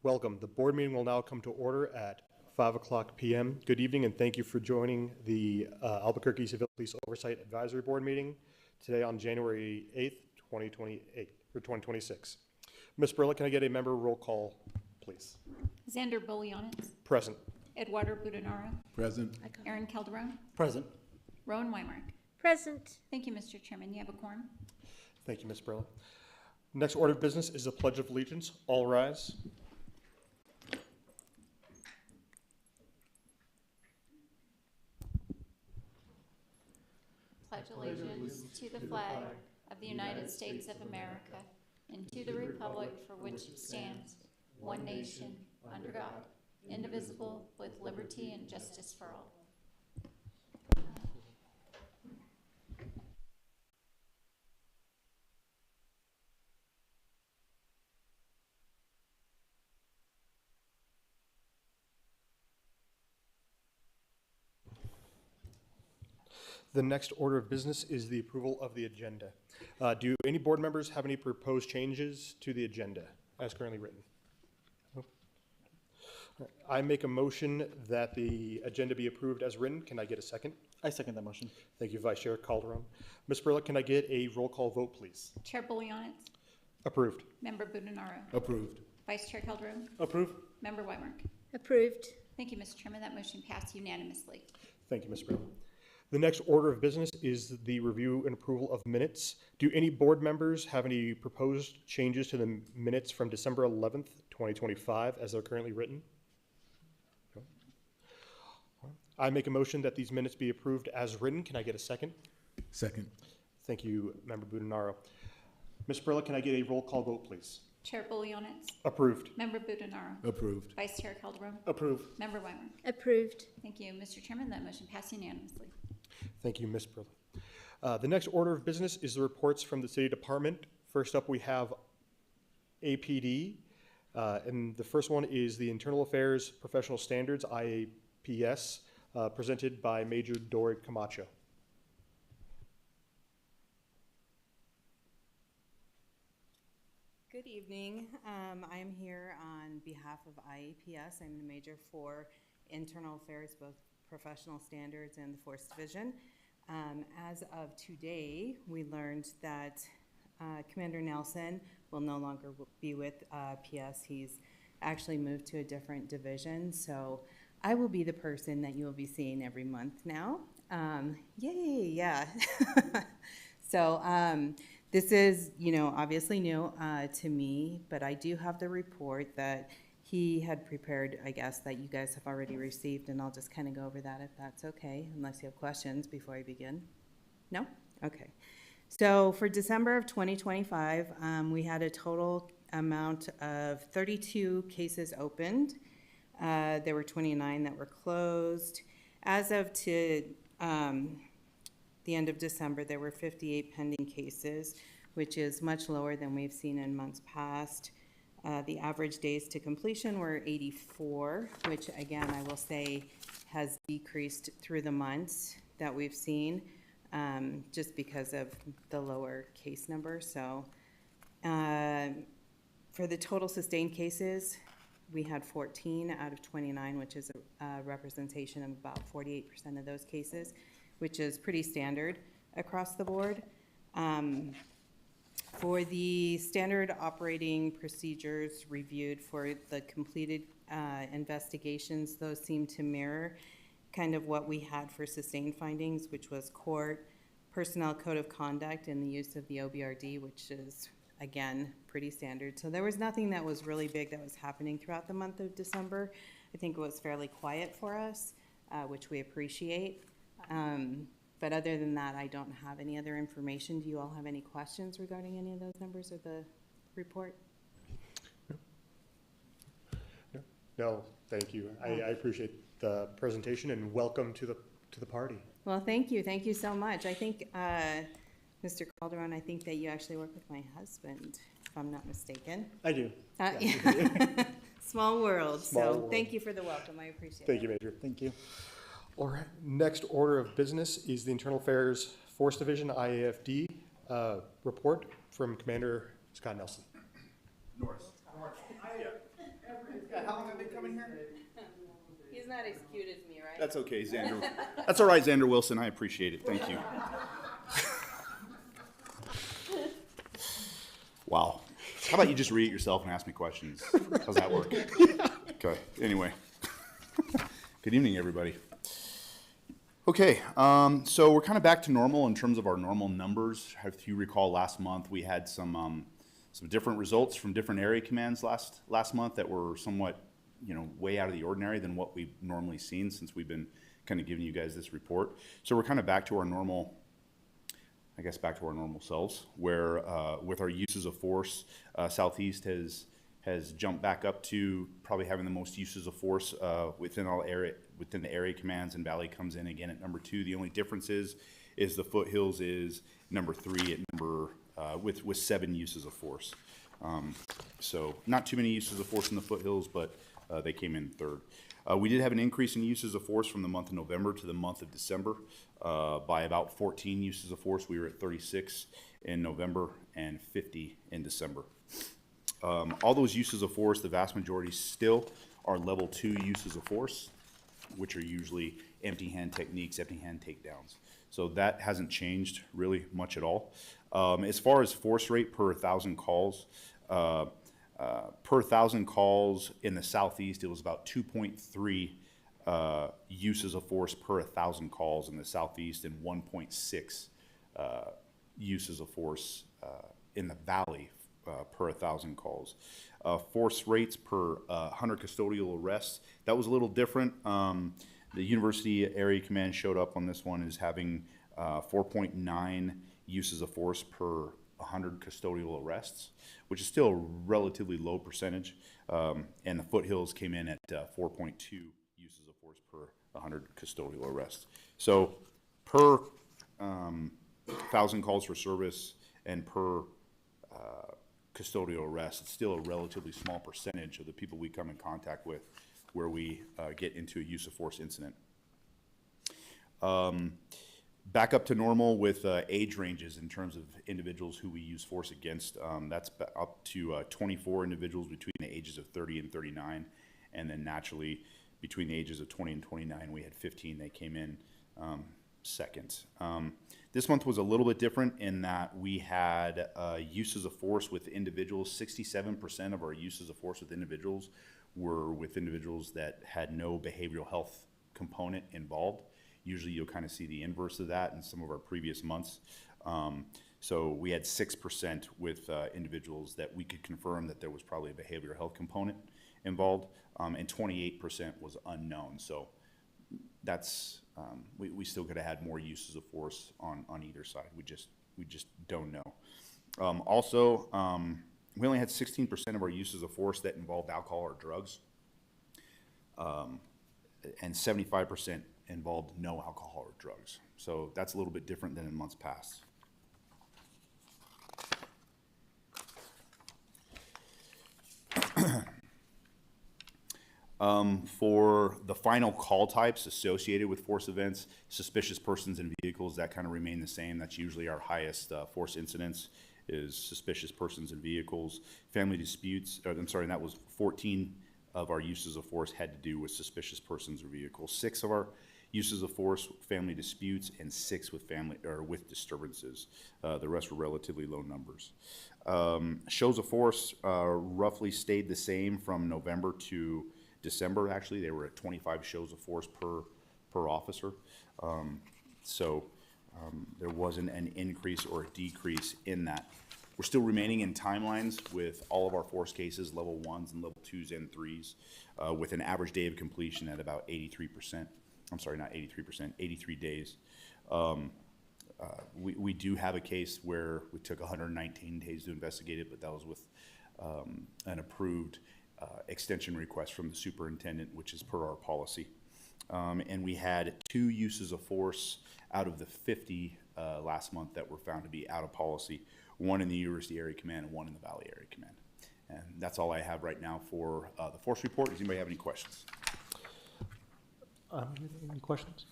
Welcome. The board meeting will now come to order at 5 o'clock p.m. Good evening, and thank you for joining the Albuquerque Civil Police Oversight Advisory Board meeting today on January 8th, 2026. Ms. Burlett, can I get a member roll call, please? Xander Bolyanitz. Present. Eduardo Budanaro. Present. Aaron Calderon. Present. Rowan Weimark. Present. Thank you, Mr. Chairman. You have a quorum. Thank you, Ms. Burlett. Next order of business is the Pledge of Allegiance. All rise. Pledge allegiance to the flag of the United States of America and to the republic for which it stands, one nation, under God, indivisible, with liberty and justice for all. The next order of business is the approval of the agenda. Do any board members have any proposed changes to the agenda as currently written? No? I make a motion that the agenda be approved as written. Can I get a second? I second that motion. Thank you, Vice Chair Calderon. Ms. Burlett, can I get a roll call vote, please? Chair Bolyanitz. Approved. Member Budanaro. Approved. Vice Chair Calderon. Approved. Member Weimark. Approved. Thank you, Mr. Chairman. That motion passed unanimously. Thank you, Ms. Burlett. The next order of business is the review and approval of minutes. Do any board members have any proposed changes to the minutes from December 11th, 2025, as they're currently written? No. I make a motion that these minutes be approved as written. Can I get a second? Second. Thank you, Member Budanaro. Ms. Burlett, can I get a roll call vote, please? Chair Bolyanitz. Approved. Member Budanaro. Approved. Vice Chair Calderon. Approved. Member Weimark. Approved. Thank you, Mr. Chairman. That motion passed unanimously. Thank you, Ms. Burlett. The next order of business is the reports from the City Department. First up, we have APD, and the first one is the Internal Affairs Professional Standards, IAPS, presented by Major Dory Camacho. Good evening. I am here on behalf of IAPS. I'm the major for internal affairs, both professional standards and the Force Division. As of today, we learned that Commander Nelson will no longer be with PS. He's actually moved to a different division, so I will be the person that you will be seeing every month now. Yay, yeah. So this is, obviously new to me, but I do have the report that he had prepared, I guess, that you guys have already received, and I'll just kind of go over that if that's okay, unless you have questions before I begin. No? Okay. So for December of 2025, we had a total amount of 32 cases opened. There were 29 that were closed. As of the end of December, there were 58 pending cases, which is much lower than we've seen in months past. The average days to completion were 84, which again, I will say has decreased through the months that we've seen, just because of the lower case number. So for the total sustained cases, we had 14 out of 29, which is a representation of about 48% of those cases, which is pretty standard across the board. For the standard operating procedures reviewed for the completed investigations, those seem to mirror kind of what we had for sustained findings, which was court, personnel code of conduct, and the use of the OBRD, which is, again, pretty standard. So there was nothing that was really big that was happening throughout the month of December. I think it was fairly quiet for us, which we appreciate. But other than that, I don't have any other information. Do you all have any questions regarding any of those numbers or the report? No, thank you. I appreciate the presentation and welcome to the party. Well, thank you. Thank you so much. I think, Mr. Calderon, I think that you actually work with my husband, if I'm not mistaken. I do. Yeah. Small world. Small so world. Thank you for the welcome. I appreciate it. Thank you, Major. Thank you. All right, next order of business is the Internal Affairs Force Division, IAFD, report from Commander Scott Nelson. Norris. I have Yeah, how long have I been coming here? He's not as cute as me, right? That's okay, Xander. That's all right, Xander Wilson. I appreciate it. Thank you. Wow. How about you just read it yourself and ask me questions? How's that work? Okay. Anyway. Good evening, everybody. Okay, so we're kind of back to normal in terms of our normal numbers. If you recall, last month we had some different results from different area commands last month that were somewhat, way out of the ordinary than what we've normally seen since we've been kind of giving you guys this report. So we're kind of back to our normal, back to our normal selves, where with our uses of force, Southeast has jumped back up to probably having the most uses of force within the area commands, and Valley comes in again at number 2. The only difference is the Foothills is number 3 at number with 7 uses of force. So not too many uses of force in the Foothills, but they came in 3rd. We did have an increase in uses of force from the month of November to the month of December by about 14 uses of force. We were at 36 in November and 50 in December. All those uses of force, the vast majority still are level 2 uses of force, which are usually empty hand techniques, empty hand takedowns. So that hasn't changed really much at all. As far as force rate per 1,000 calls, per 1,000 calls in the Southeast, it was about 2.3 uses of force per 1,000 calls in the Southeast, and 1.6 uses of force in the Valley per 1,000 calls. Force rates per 100 custodial arrests, that was a little different. The University Area Command showed up on this one as having 4.9 uses of force per 100 custodial arrests, which is still a relatively low percentage. And the Foothills came in at 4.2 uses of force per 100 custodial arrests. So per 1,000 calls for service and per custodial arrest, it's still a relatively small percentage of the people we come in contact with where we get into a use of force incident. Back up to normal with age ranges in terms of individuals who we use force against. That's up to 24 individuals between the ages of 30 and 39, and then naturally between the ages of 20 and 29 we had 15. They came in second. This month was a little bit different in that we had uses of force with individuals. 67% of our uses of force with individuals were with individuals that had no behavioral health component involved. Usually you'll kind of see the inverse of that in some of our previous months. So we had 6% with individuals that we could confirm that there was probably a behavioral health component involved, and 28% was unknown. So that's we still could have had more uses of force on either side. We just don't know. Also, we only had 16% of our uses of force that involved alcohol or drugs, and 75% involved no alcohol or drugs. So that's a little bit different than in months past. For the final call types associated with force events, suspicious persons and vehicles, that kind of remain the same. That's usually our highest force incidents, is suspicious persons and vehicles. Family disputes, and that was 14 of our uses of force had to do with suspicious persons or vehicles. 6 of our uses of force, family disputes, and 6 with disturbances. The rest were relatively low numbers. Shows of force roughly stayed the same from November to December. Actually, they were at 25 shows of force per officer. There wasn't an increase or a decrease in that. We're still remaining in timelines with all of our force cases, level 1s and level 2s and 3s, with an average day of completion at about 83%. I'm sorry, not 83%, 83 days. We do have a case where we took 119 days to investigate it, but that was with an approved extension request from the superintendent, which is per our policy. And we had 2 uses of force out of the 50 last month that were found to be out of policy, 1 in the University Area Command and 1 in the Valley Area Command. And that's all I have right now for the force report. Does anybody have any questions? Any questions?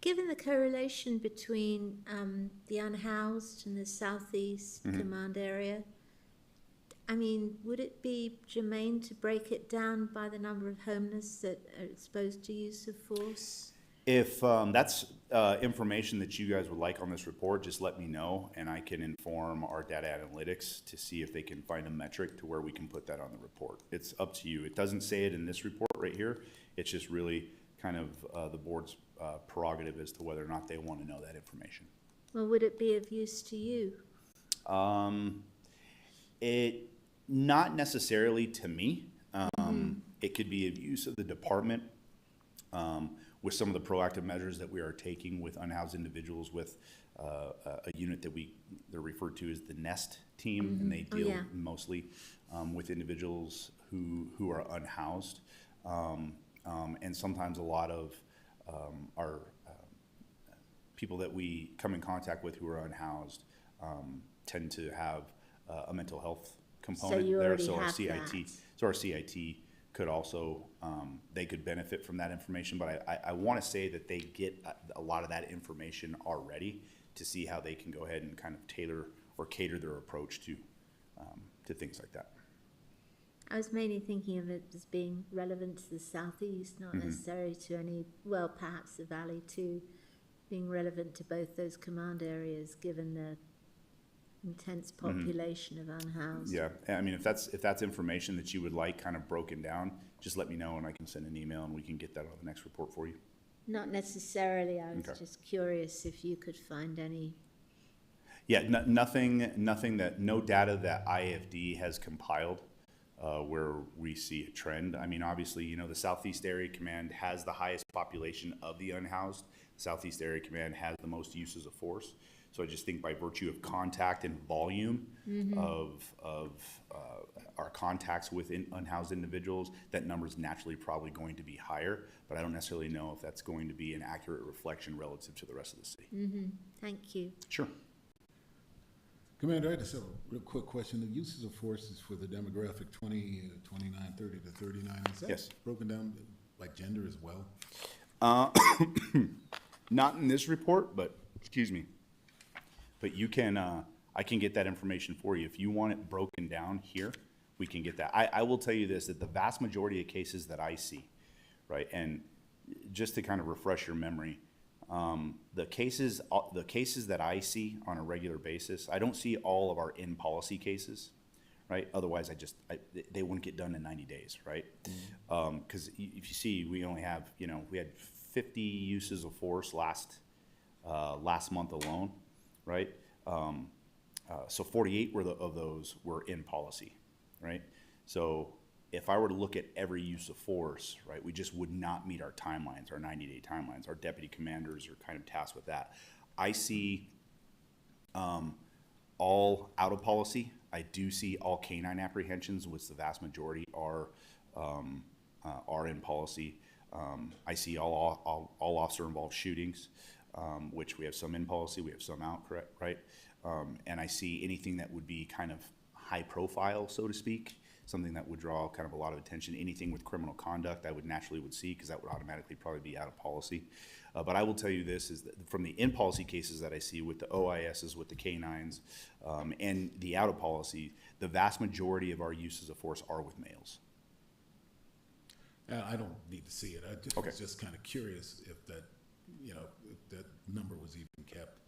Given the correlation between the unhoused and the southeast command area, I mean, would it be germane to break it down by the number of homeless that are exposed to use of force? If that's information that you guys would like on this report, just let me know, and I can inform our data analytics to see if they can find a metric to where we can put that on the report. It's up to you. It doesn't say it in this report right here. It's just really kind of the board's prerogative as to whether or not they want to know that information. Well, would it be of use to you? It not necessarily to me. It could be of use of the department with some of the proactive measures that we are taking with unhoused individuals with a unit that they're referred to as the NEST team, and they deal mostly with individuals who are unhoused, and sometimes a lot of our people that we come in contact with who are unhoused tend to have a mental health component you there. already So our have CIT, that. so our CIT could also they could benefit from that information. But I want to say that they get a lot of that information already to see how they can go ahead and kind of tailor or cater their approach to things like that. I was mainly thinking of it as being relevant to the southeast, not necessarily to any, well, perhaps the valley too, being relevant to both those command areas, given the intense population of unhoused. Yeah, I mean, if that's information that you would like kind of broken down, just let me know and I can send an email and we can get that on the next report for you. Not necessarily. I was Okay. just curious if you could find any. Yeah, nothing that, no data that IFD has compiled where we see a trend. I mean, obviously, you know, the Southeast Area Command has the highest population of the unhoused. Southeast Area Command has the most uses of force. So I just think by virtue of contact and volume of our contacts with unhoused individuals, that number is naturally probably going to be higher. But I don't necessarily know if that's going to be an accurate reflection relative to the rest of the city. Thank you. Sure. Commander, I just have a real quick question. The uses of force is for the demographic 20, 29, 30 to 39. Is that Yes. broken down like gender as well? Not in this report, but, excuse me. But you can, I can get that information for you. If you want it broken down here, we can get that. I will tell you this, that the vast majority of cases that I see, right, and just to kind of refresh your memory, the cases that I see on a regular basis, I don't see all of our in-policy cases, right? Otherwise, they wouldn't get done in 90 days, right? Because if you see, we only have, you know, we had 50 uses of force last month alone, right? So 48 of those were in policy, right? So if I were to look at every use of force, right, we just would not meet our timelines, our 90-day timelines. Our deputy commanders are kind of tasked with that. I see all out of policy. I do see all canine apprehensions, which the vast majority are in policy. I see all officer-involved shootings, which we have some in policy, we have some out, correct, right? And I see anything that would be kind of high profile, so to speak, something that would draw kind of a lot of attention. Anything with criminal conduct, I would naturally see, because that would automatically probably be out of policy. But I will tell you this, is that from the in-policy cases that I see with the OISs, with the canines, and the out of policy, the vast majority of our uses of force are with males. I don't need to see it. I just was just kind of curious if that, you know, if that number was even kept.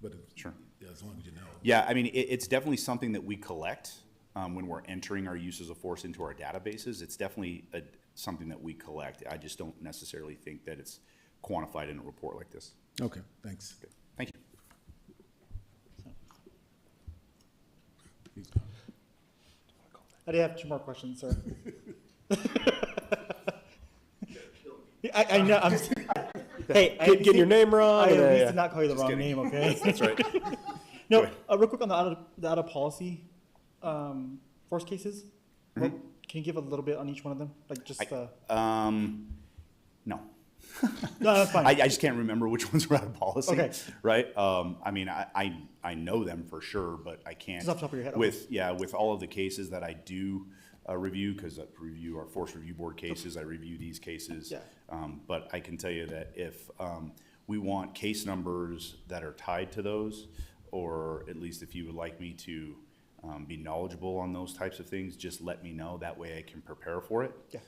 But Sure. As long as you know. Yeah, I mean, it's definitely something that we collect when we're entering our uses of force into our databases. It's definitely something that we collect. I just don't necessarily think that it's quantified in a report like this. Okay, thanks. Okay. Thank you. I do have two more questions, sir. I know, I'm just, hey. Getting your name wrong. I and, at least yeah. did not call you the wrong kidding. name, okay? That's right. No, Go ahead. real quick on the out of policy, force cases. Mm-hmm. What, can you give a little bit on each one of them? Like just, No. no, that's fine. I just can't remember which ones were out of policy. Okay. Right? I mean, I know them for sure, but I can't. Just off the top of your head, okay. With all of the cases that I do review, because I review our force review board cases, I review these cases. Yeah. But I can tell you that if we want case numbers that are tied to those, or at least if you would like me to be knowledgeable on those types of things, just let me know. That way I can prepare for it. Yeah.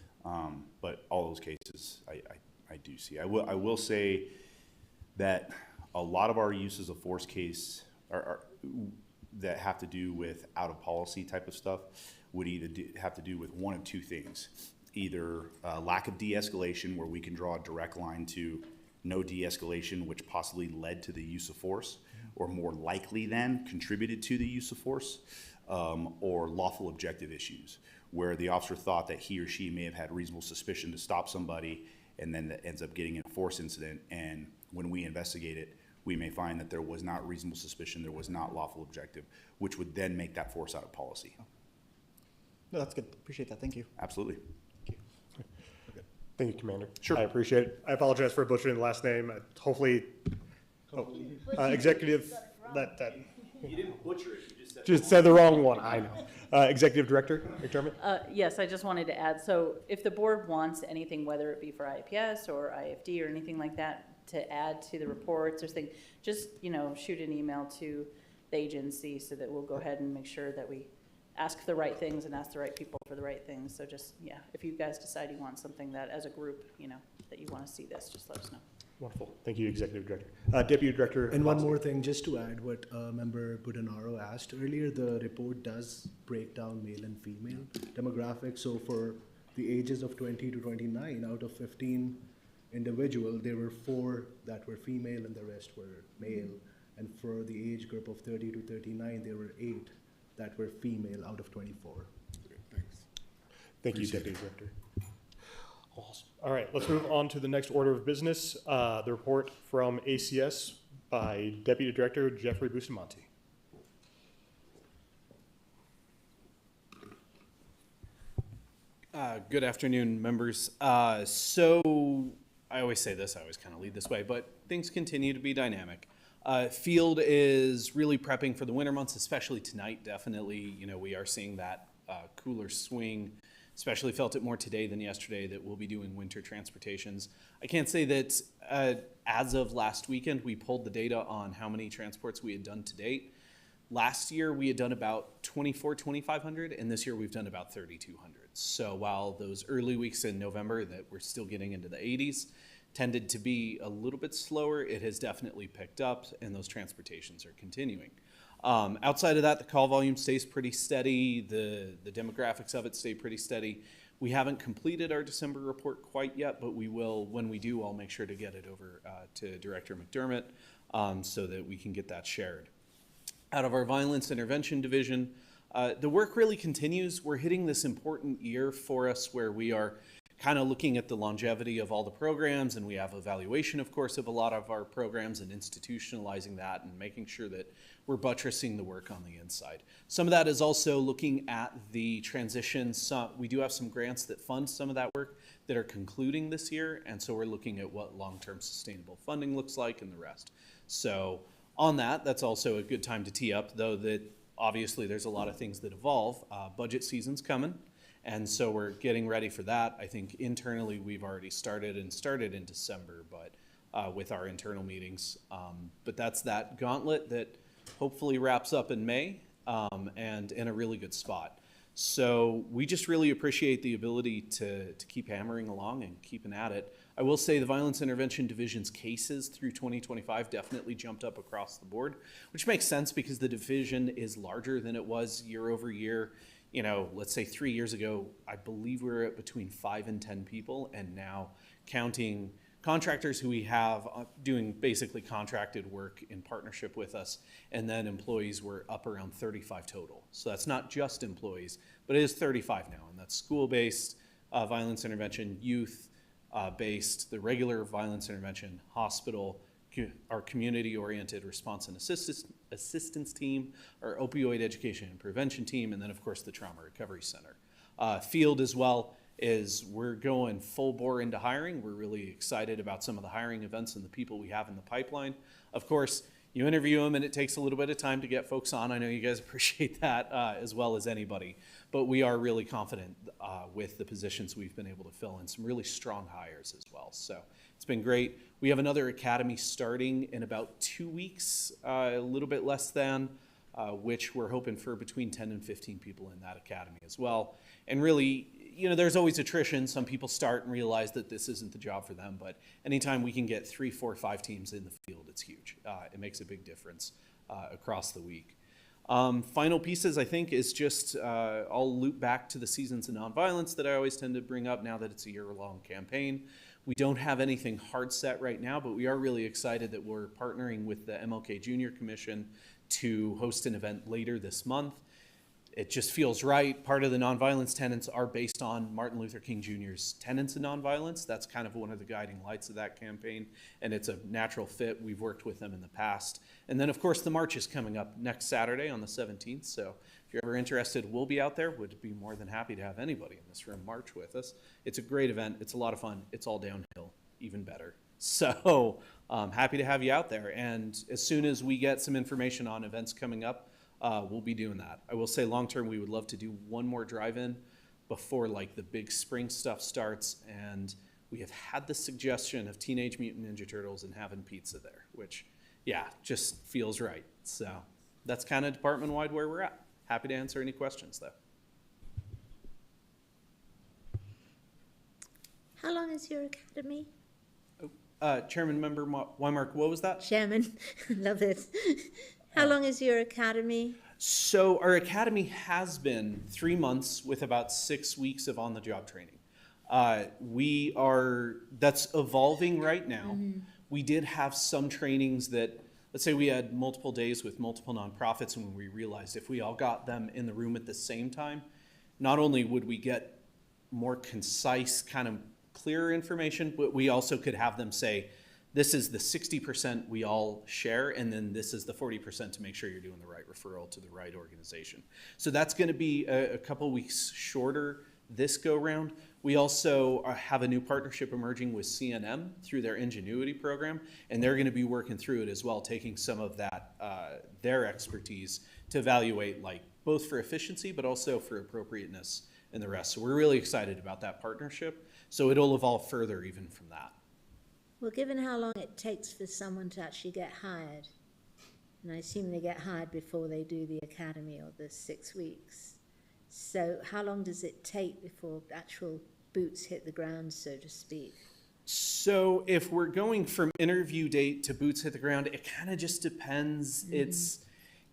But all those cases I do see. I will say that a lot of our uses of force case are that have to do with out of policy type of stuff would either have to do with one of two things. Either lack of de-escalation, where we can draw a direct line to no de-escalation, which possibly led to the use of force, or more likely than contributed to the use of force, or lawful objective issues, where the officer thought that he or she may have had reasonable suspicion to stop somebody, and then that ends up getting in a force incident, and when we investigate it, we may find that there was not reasonable suspicion, there was not lawful objective, which would then make that force out of policy. No, that's good. Appreciate that. Thank you. Absolutely. Thank you, Commander. Sure. I appreciate it. I apologize for butchering the last name. Hopefully, executive, that. You didn't butcher it, you just said. Just said the wrong one, I know. Executive Director McDermott? Yes, I just wanted to add, so if the board wants anything, whether it be for IAPS or IFD or anything like that, to add to the reports or things, just, shoot an email to the agency so that we'll go ahead and make sure that we ask the right things and ask the right people for the right things. So just, if you guys decide you want something that as a group, that you want to see this, just let us know. Wonderful. Thank you, Executive Director. Deputy Director. And one more thing, just to add what Member Budanaro asked earlier, the report does break down male and female demographics. So for the ages of 20 to 29, out of 15 individuals, there were 4 that were female and the rest were male. And for the age group of 30 to 39, there were 8 that were female out of 24. Okay, thanks. Thank you, Appreciate Deputy Director. Awesome. All right, let's move on to the next order of business, the report from ACS by Deputy Director Jeffrey Bustamante. Good afternoon, members. So I always say this, I always kind of lead this way, but things continue to be dynamic. Field is really prepping for the winter months, especially tonight. Definitely, we are seeing that cooler swing, especially felt it more today than yesterday, that we'll be doing winter transportations. I can't say that as of last weekend, we pulled the data on how many transports we had done to date. Last year, we had done about 2,500, and this year we've done about 3,200. So while those early weeks in November that we're still getting into the 80s tended to be a little bit slower, it has definitely picked up, and those transportations are continuing. Outside of that, the call volume stays pretty steady. The demographics of it stay pretty steady. We haven't completed our December report quite yet, but we will. When we do, I'll make sure to get it over to Director McDermott so that we can get that shared. Out of our Violence Intervention Division, the work really continues. We're hitting this important year for us where we are kind of looking at the longevity of all the programs, and we have evaluation, of course, of a lot of our programs and institutionalizing that and making sure that we're buttressing the work on the inside. Some of that is also looking at the transition. We do have some grants that fund some of that work that are concluding this year, and so we're looking at what long-term sustainable funding looks like and the rest. So on that, that's also a good time to tee up, though that obviously there's a lot of things that evolve. Budget season's coming. And so we're getting ready for that. I think internally we've already started in December, but with our internal meetings. But that's that gauntlet that hopefully wraps up in May and in a really good spot. So we just really appreciate the ability to keep hammering along and keeping at it. I will say the Violence Intervention Division's cases through 2025 definitely jumped up across the board, which makes sense because the division is larger than it was year over year. Let's say 3 years ago, I believe we were at between 5 and 10 people, and now counting contractors who we have doing basically contracted work in partnership with us, and then employees, were up around 35 total. So that's not just employees, but it is 35 now, and that's school-based violence intervention, youth-based, the regular violence intervention, hospital, our community-oriented response and assistance team, our opioid education and prevention team, and then of course the Trauma Recovery Center. Field as well is we're going full bore into hiring. We're really excited about some of the hiring events and the people we have in the pipeline. Of course, you interview them and it takes a little bit of time to get folks on. I know you guys appreciate that as well as anybody, but we are really confident with the positions we've been able to fill and some really strong hires as well. So it's It's been great. We have another academy starting in about 2 weeks, a little bit less than, which we're hoping for between 10 and 15 people in that academy as well. And really, you know, there's always attrition. Some people start and realize that this isn't the job for them, but anytime we can get 3, 4, 5 teams in the field, it's huge. It makes a big difference across the week. Final pieces, I think, is just, I'll loop back to the Seasons of Nonviolence that I always tend to bring up now that it's a year-long campaign. We don't have anything hard set right now, but we are really excited that we're partnering with the MLK Junior Commission to host an event later this month. It just feels right. Part of the nonviolence tenets are based on Martin Luther King Jr.'s tenets of nonviolence. That's kind of one of the guiding lights of that campaign, and it's a natural fit. We've worked with them in the past. And then, of course, the march is coming up next Saturday on the 17th, so if you're ever interested, we'll be out there. Would be more than happy to have anybody in this room march with us. It's a great event. It's a lot of fun. It's all downhill, even better. So happy to have you out there, and as soon as we get some information on events coming up, we'll be doing that. I will say long term, we would love to do one more drive-in before like the big spring stuff starts. And we have had the suggestion of Teenage Mutant Ninja Turtles and having pizza there, which, yeah, just feels right. So that's kind of department-wide where we're at. Happy to answer any questions, though. How long is your academy? Chairman Member Weimark, what was that? Chairman, love it. How long is your academy? So our academy has been 3 months with about 6 weeks of on-the-job training. That's evolving right now. Mm-hmm. We did have some trainings that, let's say we had multiple days with multiple nonprofits, and when we realized if we all got them in the room at the same time, not only would we get more concise, kind of clearer information, but we also could have them say, this is the 60% we all share, and then this is the 40% to make sure you're doing the right referral to the right organization. So that's going to be a couple weeks shorter this go round. We also have a new partnership emerging with CNM through their Ingenuity program, and they're going to be working through it as well, taking some of that, their expertise to evaluate, like, both for efficiency, but also for appropriateness and the rest. So we're really excited about that partnership. So it'll evolve further even from that. Well, given how long it takes for someone to actually get hired, and I assume they get hired before they do the academy or the 6 weeks, so how long does it take before actual boots hit the ground, so to speak? So if we're going from interview date to boots hit the ground, it kind of just depends.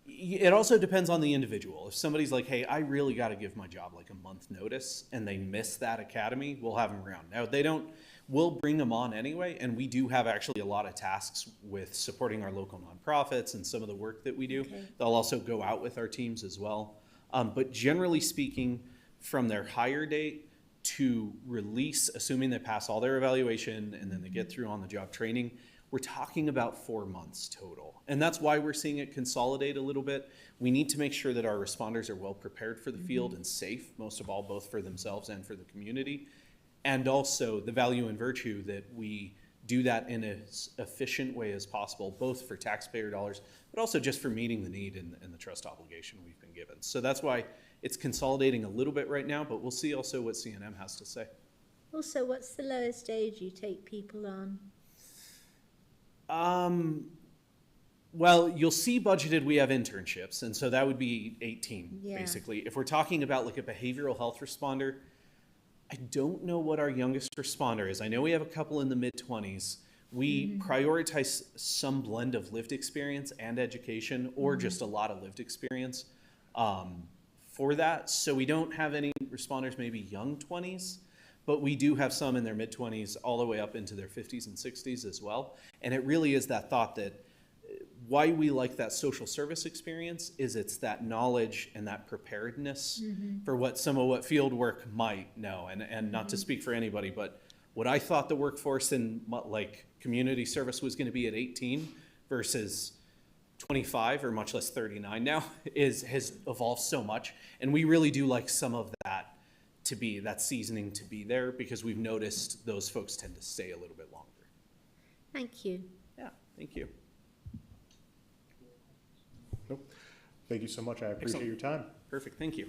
It also depends on the individual. If somebody's like, hey, I really got to give my job like a month notice, and they miss that academy, we'll have them around. Now, they don't, we'll bring them on anyway, and we do have actually a lot of tasks with supporting our local nonprofits and some of the work that we do. Okay. They'll also go out with our teams as well. But generally speaking, from their hire date to release, assuming they pass all their evaluation and then they get through on-the-job training, we're talking about 4 months total. And that's why we're seeing it consolidate a little bit. We need to make sure that our responders are well prepared for the field and safe, most of all, both for themselves and for the community. And also the value and virtue that we do that in as efficient way as possible, both for taxpayer dollars, but also just for meeting the need and the trust obligation we've been given. So that's why it's consolidating a little bit right now, but we'll see also what CNM has to say. Also, what's the lowest age you take people on? Well, you'll see budgeted, we have internships, and so that would be 18, basically. If we're talking about like a behavioral health responder, I don't know what our youngest responder is. I know we have a couple in the mid-20s. We prioritize some blend of lived experience and education, or just a lot of lived experience for that. So we don't have any responders maybe young 20s, but we do have some in their mid-20s all the way up into their 50s and 60s as well. And it really is that thought that why we like that social service experience is it's that knowledge and that preparedness for what some of what field work might know. And not to speak for anybody, but what I thought the workforce in like community service was going to be at 18 versus 25 or much less 39 now has evolved so much. And we really do like some of that to be, that seasoning to be there, because we've noticed those folks tend to stay a little bit longer. Thank you. Yeah, thank you. Nope. Thank you so much. I appreciate your time. Perfect. Thank you.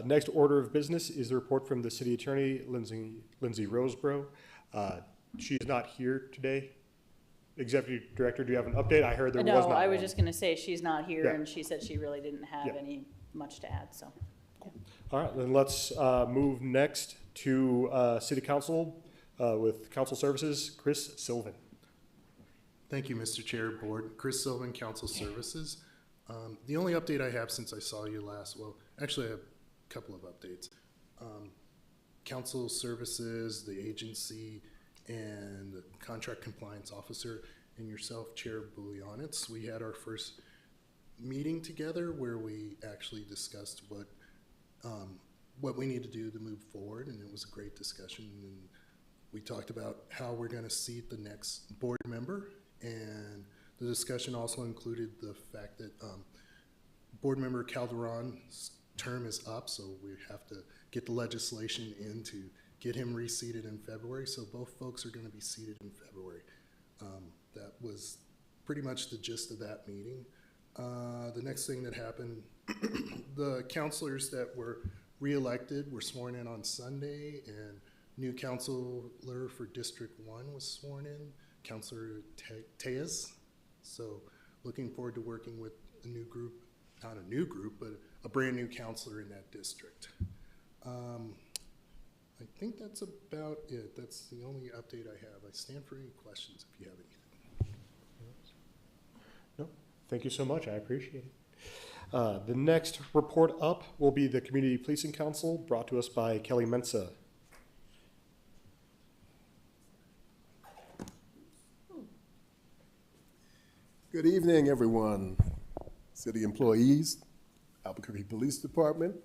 Next order of business is the report from the city attorney, Lindsay Roseborough. She is not here today. Executive Director, do you have an update? I heard there was No, not I was one. just gonna say, she's not here, Yeah. and she said she really didn't have Yeah. any much to add, so. All right, then let's move next to City Council with Council Services, Chris Sylvan. Thank you, Mr. Chair, Board. Chris Sylvan, Council Services. The only update I have since I saw you last, well, actually I have a couple of updates. Council Services, the agency, and the Contract Compliance Officer, and yourself, Chair Bullianitz, we had our first meeting together where we actually discussed what we need to do to move forward, and it was a great discussion. And we talked about how we're going to seat the next board member, and the discussion also included the fact that board member Calderon's term is up, so we have to get the legislation in to get him reseated in February. So both folks are going to be seated in February. That was pretty much the gist of that meeting. The next thing that happened, the counselors that were reelected were sworn in on Sunday, and new counselor for District 1 was sworn in, Counselor Tejas. So looking forward to working with a new group, not a new group, but a brand new counselor in that district. I think that's about it. That's the only update I have. I stand for any questions if you have anything. No, thank you so much. I appreciate it. The next report up will be the Community Policing Council, brought to us by Kelly Mensa. Good evening, everyone. City employees, Albuquerque Police Department,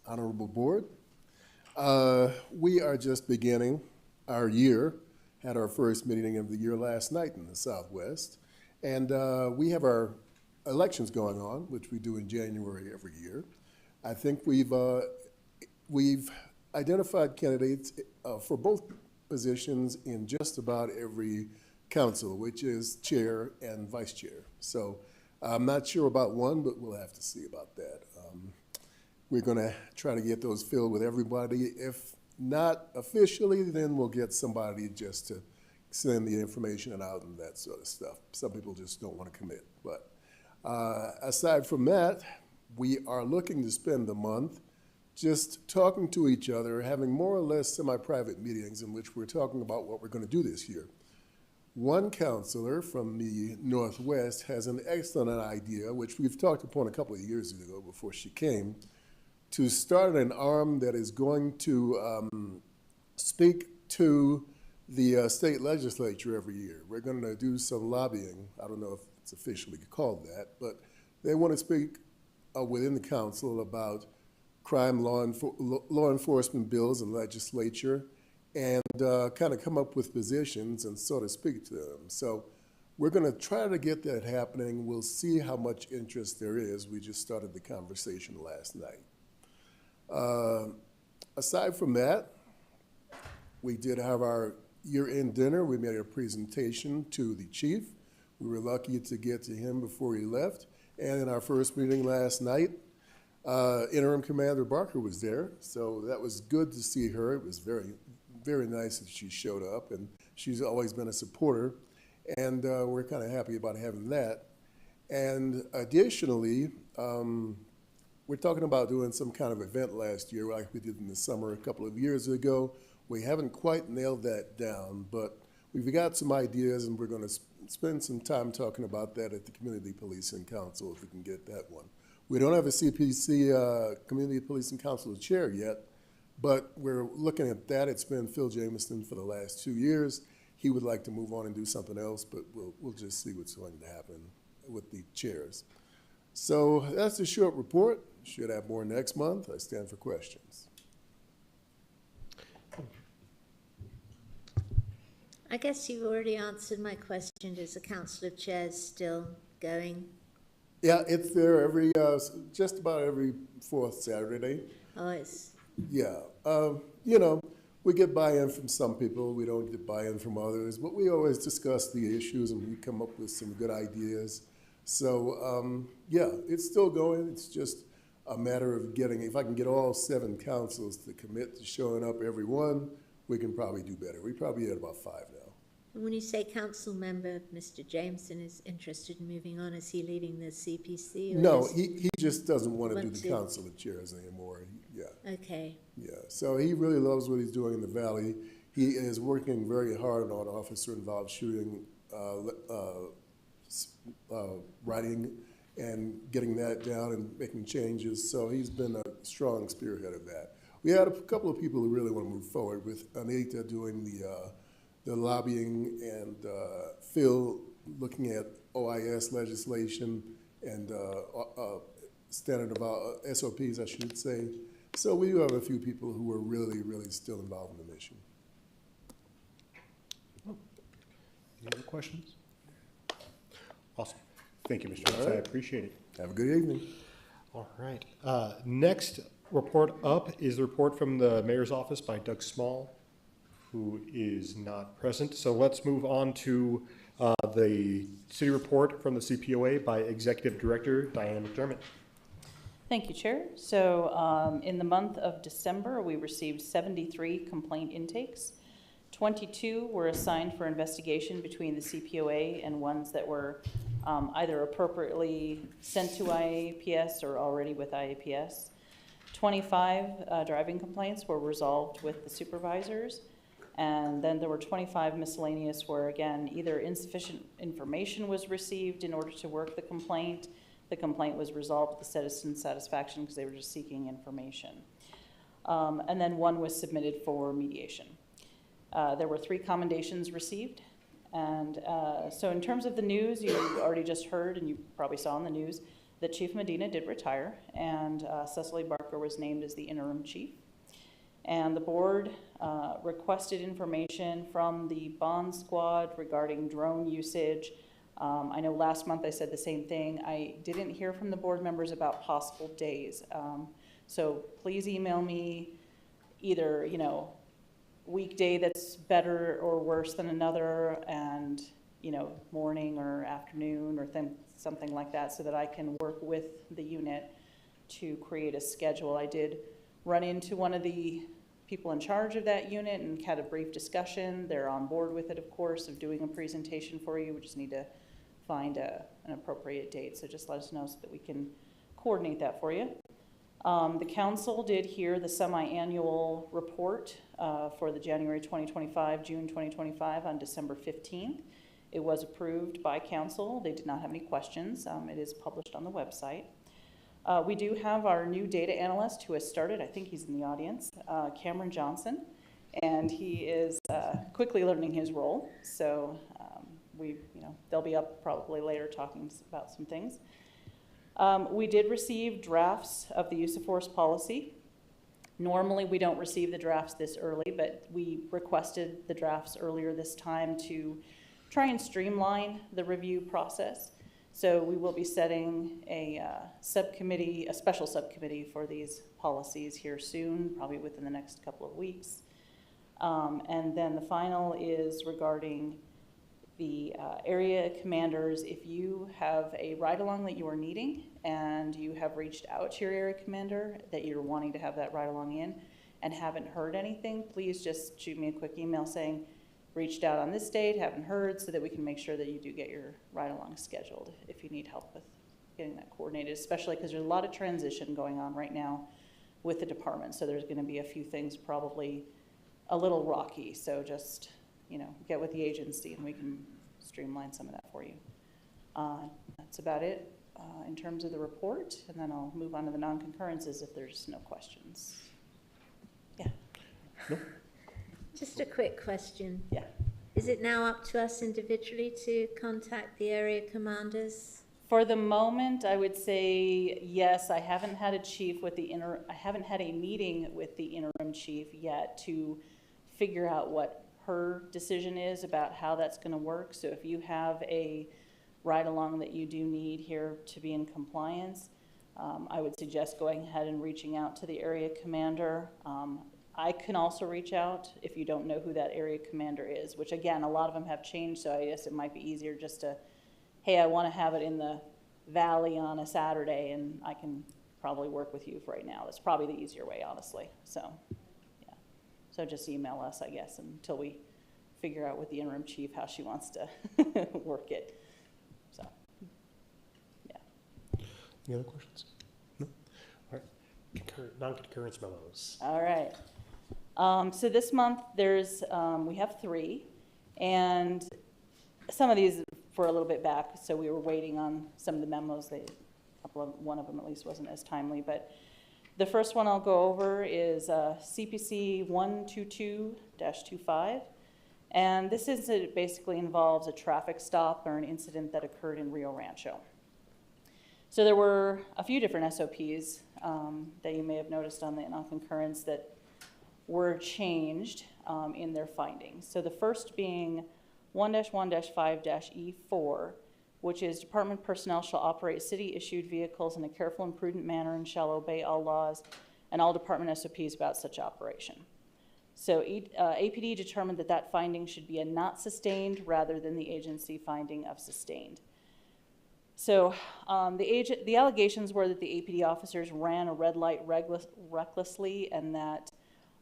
Honorable Board. We are just beginning our year, had our first meeting of the year last night in the Southwest, and we have our elections going on, which we do in January every year. I think we've identified candidates for both positions in just about every council, which is chair and vice chair. So I'm not sure about one, but we'll have to see about that. We're going to try to get those filled with everybody. If not officially, then we'll get somebody just to send the information out and that sort of stuff. Some people just don't want to commit. But aside from that, we are looking to spend the month just talking to each other, having more or less semi-private meetings in which we're talking about what we're going to do this year. One counselor from the Northwest has an excellent idea, which we've talked upon a couple of years ago before she came, to start an arm that is going to speak to the state legislature every year. We're going to do some lobbying. I don't know if it's officially called that, but they want to speak within the council about crime law enforcement bills and legislature, and kind of come up with positions and sort of speak to them. So we're going to try to get that happening. We'll see how much interest there is. We just started the conversation last night. Aside from that, we did have our year-end dinner. We made a presentation to the chief. We were lucky to get to him before he left. And in our first meeting last night, Interim Commander Barker was there. So that was good to see her. It was very, very nice that she showed up, and she's always been a supporter. And we're kind of happy about having that. And additionally, we're talking about doing some kind of event last year like we did in the summer a couple of years ago. We haven't quite nailed that down, but we've got some ideas, and we're going to spend some time talking about that at the Community Policing Council if we can get that one. We don't have a CPC Community Policing Council chair yet, but we're looking at that. It's been Phil Jameson for the last 2 years. He would like to move on and do something else, but we'll just see what's going to happen with the chairs. So that's a short report. Should have more next month. I stand for questions. I guess you've already answered my question. Is the Council of Chairs still going? Yeah, it's there every, just about every fourth Saturday. Oh, it's, Yeah, you know, we get buy-in from some people, we don't get buy-in from others, but we always discuss the issues and we come up with some good ideas. So, yeah, it's still going. It's just a matter of getting, if I can get all 7 councils to commit to showing up every one, we can probably do better. We probably at about 5 now. And when you say council member, Mr. Jameson is interested in moving on, is he leaving the CPC? Or No, is- he just doesn't want to do Want the to- council of chairs anymore. Yeah, Okay, yeah. So he really loves what he's doing in the valley. He is working very hard on officer-involved shooting, writing, and getting that down and making changes. So he's been a strong spearhead of that. We had a couple of people who really want to move forward, with Anita doing the lobbying, and Phil looking at OIS legislation and standard of SOPs, I should say. So we do have a few people who are really, really still involved in the mission. Any other questions? Awesome. Thank you, Mr. Jones. I appreciate it. Have a good evening. All right. Next report up is the report from the mayor's office by Doug Small, who is not present. So let's move on to the city report from the CPOA by Executive Director Diana McDermott. Thank you, Chair. So in the month of December, we received 73 complaint intakes. 22 were assigned for investigation between the CPOA and ones that were either appropriately sent to IAPS or already with IAPS. 25 driving complaints were resolved with the supervisors. And then there were 25 miscellaneous where, again, either insufficient information was received in order to work the complaint was resolved with the citizen satisfaction because they were just seeking information. And then one was submitted for mediation. There were 3 commendations received. And so in terms of the news, you already just heard, and you probably saw in the news, that Chief Medina did retire, and Cecily Barker was named as the interim chief. And the board requested information from the bond squad regarding drone usage. I know last month I said the same thing. I didn't hear from the board members about possible days. So please email me either, weekday that's better or worse than another, and morning or afternoon or something like that, so that I can work with the unit to create a schedule. I did run into one of the people in charge of that unit and had a brief discussion. They're on board with it, of course, of doing a presentation for you. We just need to find an appropriate date, so just let us know so that we can coordinate that for you. The council did hear the semi-annual report for the January 2025, June 2025 on December 15th. It was approved by council. They did not have any questions. It is published on the website. We do have our new data analyst who has started. I think he's in the audience, Cameron Johnson, and he is quickly learning his role. So they'll be up probably later talking about some things. We did receive drafts of the use of force policy. Normally, we don't receive the drafts this early, but we requested the drafts earlier this time to try and streamline the review process. So we will be setting a subcommittee, a special subcommittee for these policies here soon, probably within the next couple of weeks. And then the final is regarding the area commanders. If you have a ride-along that you are needing and you have reached out to your area commander that you're wanting to have that ride-along in and haven't heard anything, please just shoot me a quick email saying, reached out on this date, haven't heard, so that we can make sure that you do get your ride-along scheduled if you need help with getting that coordinated, especially because there's a lot of transition going on right now with the department. So there's going to be a few things probably a little rocky. So just, get with the agency and we can streamline some of that for you. That's about it in terms of the report. And then I'll move on to the non-concurrences if there's no questions. Yeah. No? just a quick question. Yeah. Is it now up to us individually to contact the area commanders? For the moment, I would say yes. I haven't had I haven't had a meeting with the interim chief yet to figure out what her decision is about how that's going to work. So if you have a ride-along that you do need here to be in compliance, I would suggest going ahead and reaching out to the area commander. I can also reach out if you don't know who that area commander is, which again, a lot of them have changed, so I guess it might be easier just to, hey, I want to have it in the valley on a Saturday, and I can probably work with you for right now. That's probably the easier way, honestly. So, yeah. So just email us, I guess, until we figure out with the interim chief how she wants to work it. So, yeah. Any other questions? No? All right. Non-concurrence memos. All right. So this month there's, we have 3, and some of these for a little bit back, so we were waiting on some of the memos. One of them at least wasn't as timely, but the first one I'll go over is CPC 122-25, and this incident basically involves a traffic stop or an incident that occurred in Rio Rancho. So there were a few different SOPs that you may have noticed on the non-concurrence that were changed in their findings. So the first being 1-1-5-E4, which is department personnel shall operate city-issued vehicles in a careful and prudent manner and shall obey all laws and all department SOPs about such operation. So APD determined that that finding should be a not sustained rather than the agency finding of sustained. So the allegations were that the APD officers ran a red light recklessly, and that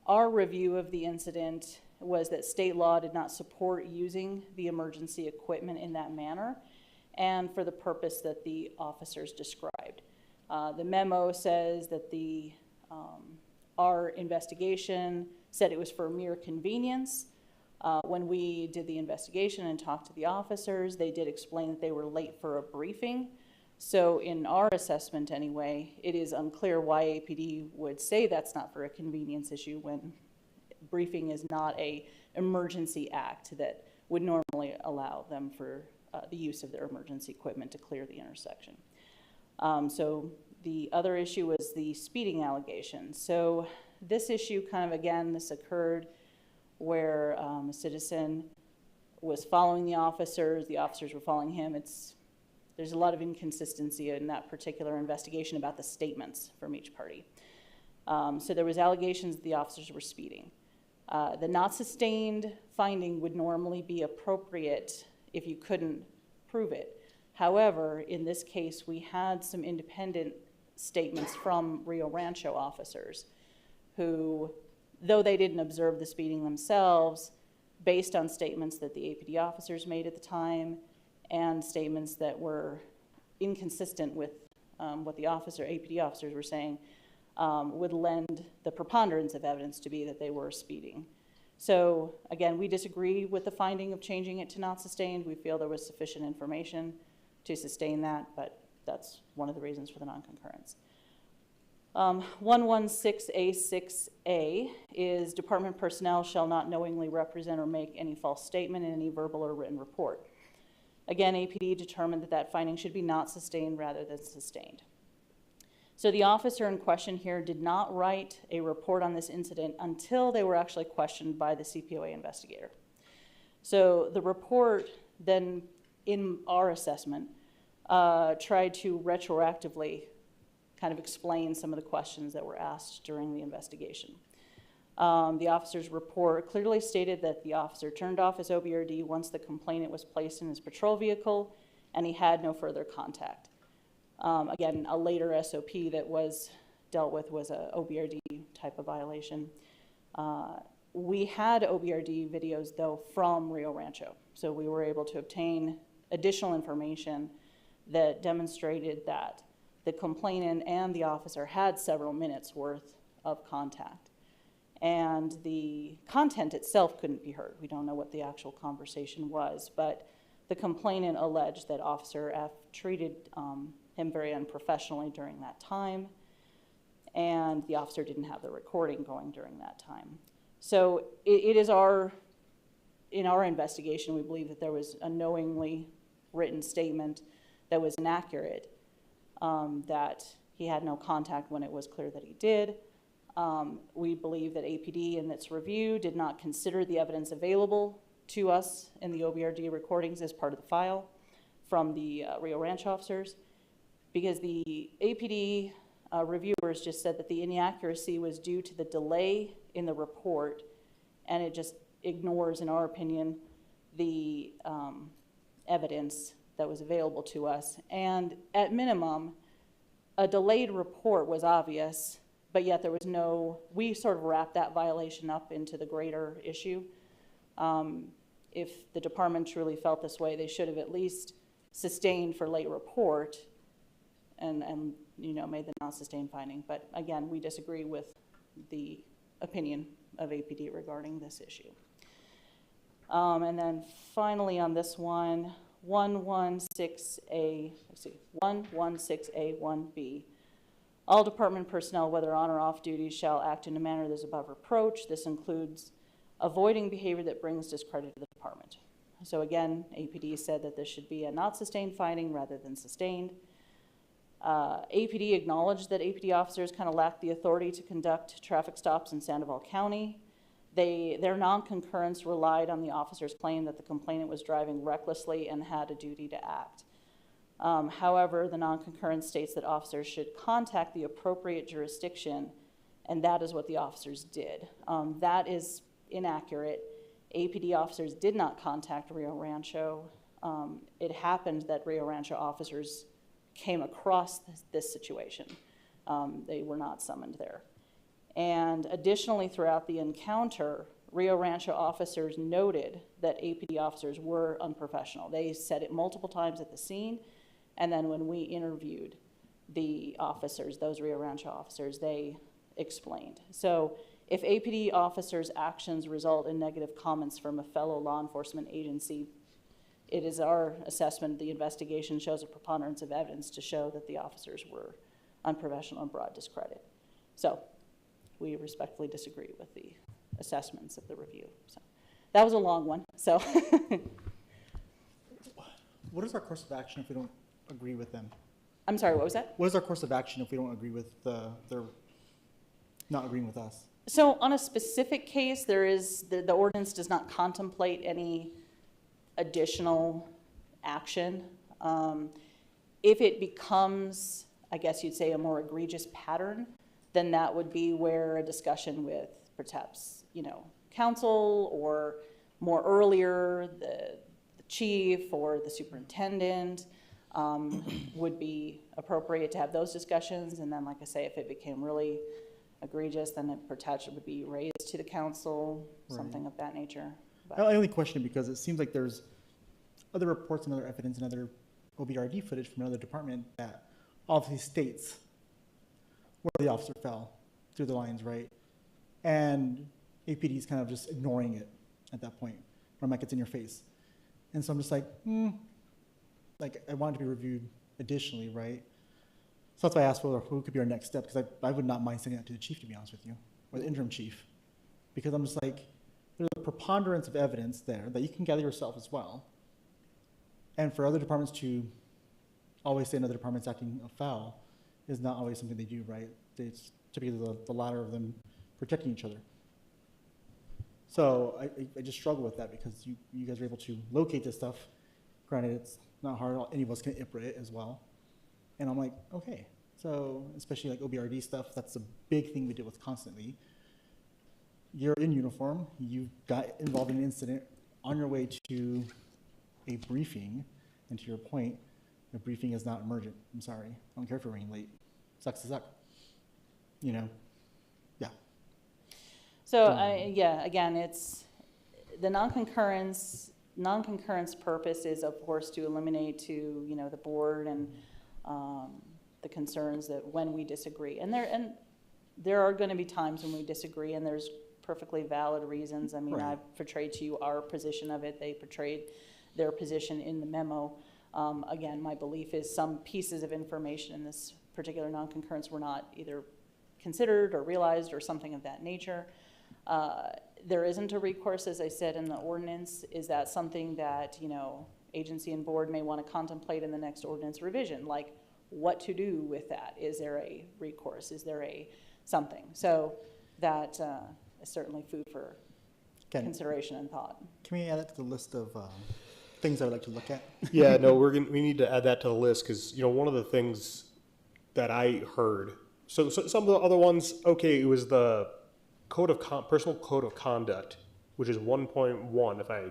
our review of the incident was that state law did not support using the emergency equipment in that manner and for the purpose that the officers described. The memo says that our investigation said it was for mere convenience. When we did the investigation and talked to the officers, they did explain that they were late for a briefing. So in our assessment anyway, it is unclear why APD would say that's not for a convenience issue when briefing is not an emergency act that would normally allow them for the use of their emergency equipment to clear the intersection. So the other issue was the speeding allegation. So this issue kind of, again, this occurred where a citizen was following the officers were following him. There's a lot of inconsistency in that particular investigation about the statements from each party. So there was allegations that the officers were speeding. The not sustained finding would normally be appropriate if you couldn't prove it. However, in this case, we had some independent statements from Rio Rancho officers who, though they didn't observe the speeding themselves, based on statements that the APD officers made at the time and statements that were inconsistent with what the APD officers were saying, would lend the preponderance of evidence to be that they were speeding. So again, we disagree with the finding of changing it to not sustained. We feel there was sufficient information to sustain that, but that's one of the reasons for the non-concurrence. 116A6A is department personnel shall not knowingly represent or make any false statement in any verbal or written report. Again, APD determined that that finding should be not sustained rather than sustained. So the officer in question here did not write a report on this incident until they were actually questioned by the CPOA investigator. So the report then, in our assessment, tried to retroactively kind of explain some of the questions that were asked during the investigation. The officer's report clearly stated that the officer turned off his OBRD once the complainant was placed in his patrol vehicle, and he had no further contact. Again, a later SOP that was dealt with was a OBRD type of violation. We had OBRD videos, though, from Rio Rancho, so we were able to obtain additional information that demonstrated that the complainant and the officer had several minutes worth of contact. And the content itself couldn't be heard. We don't know what the actual conversation was, but the complainant alleged that Officer F treated him very unprofessionally during that time, and the officer didn't have the recording going during that time. So it is in our investigation, we believe that there was a knowingly written statement that was inaccurate, that he had no contact when it was clear that he did. We believe that APD in its review did not consider the evidence available to us in the OBRD recordings as part of the file from the Rio Rancho officers, because the APD reviewers just said that the inaccuracy was due to the delay in the report, and it just ignores, in our opinion, the evidence that was available to us. And at minimum, a delayed report was obvious, but yet there was no, we sort of wrapped that violation up into the greater issue. If the department truly felt this way, they should have at least sustained for late report and you know, made the non-sustained finding. But again, we disagree with the opinion of APD regarding this issue. And then finally on this one, 116A1B. All department personnel, whether on or off duty, shall act in a manner that is above reproach. This includes avoiding behavior that brings discredit to the department. So again, APD said that this should be a not sustained finding rather than sustained. APD acknowledged that APD officers kind of lack the authority to conduct traffic stops in Sandoval County. Their non-concurrence relied on the officer's claim that the complainant was driving recklessly and had a duty to act. However, the non-concurrence states that officers should contact the appropriate jurisdiction, and that is what the officers did. That is inaccurate. APD officers did not contact Rio Rancho. It happened that Rio Rancho officers came across this situation. They were not summoned there. And additionally, throughout the encounter, Rio Rancho officers noted that APD officers were unprofessional. They said it multiple times at the scene, and then when we interviewed the officers, those Rio Rancho officers, they explained. So if APD officers' actions result in negative comments from a fellow law enforcement agency, it is our assessment the investigation shows a preponderance of evidence to show that the officers were unprofessional and brought discredit. So we respectfully disagree with the assessments of the review. So that was a long one. So What is our course of action if we don't agree with them? I'm sorry, what was that? What is our course of action if we don't agree with their not agreeing with us? So on a specific case, there is, the ordinance does not contemplate any additional action. If it becomes, I guess you'd say, a more egregious pattern, then that would be where a discussion with perhaps, you know, council or more earlier, the chief or the superintendent would be appropriate to have those discussions. And then, like I say, if it became really egregious, then it perhaps would be raised to the council, something of that nature. But I only question it because it seems like there's other reports and other evidence and other OBRD footage from another department that obviously states where the officer fell through the lines, right? And APD is kind of just ignoring it at that point, when I'm like, it's in your face. And so I'm just like, like I want it to be reviewed additionally, right? So that's why I asked for who could be our next step, because I would not mind sending that to the chief, to be honest with you, or the interim chief. Because I'm just like, there's a preponderance of evidence there that you can gather yourself as well. And for other departments to always say another department's acting afoul is not always something they do, right? It's typically the latter of them protecting each other. So I just struggle with that because you guys are able to locate this stuff. Granted, it's not hard. Any of us can IPRA it as well. And I'm like, okay. So especially like OBRD stuff, that's a big thing we deal with constantly. You're in uniform. You got involved in an incident on your way to a briefing. And to your point, the briefing is not emergent. I'm sorry. I don't care if you're running late. Sucks to suck. You know? Yeah. so yeah, again, it's the non-concurrence purpose is, of course, to eliminate to, you know, the board and the concerns that when we disagree, and there are going to be times when we disagree, and there's perfectly valid reasons. I mean, Right. I've portrayed to you our position of it. They portrayed their position in the memo. Again, my belief is some pieces of information in this particular non-concurrence were not either considered or realized or something of that nature. There isn't a recourse, as I said in the ordinance. Is that something that, you know, agency and board may want to contemplate in the next ordinance revision? Like, what to do with that? Is there a recourse? Is there a something? So that is certainly food for consideration and thought. Can we add that to the list of things I would like to look at? Yeah, no, we need to add that to the list because, you know, one of the things that I heard, so some of the other ones, okay, it was the personal code of conduct, which is 1.1, if I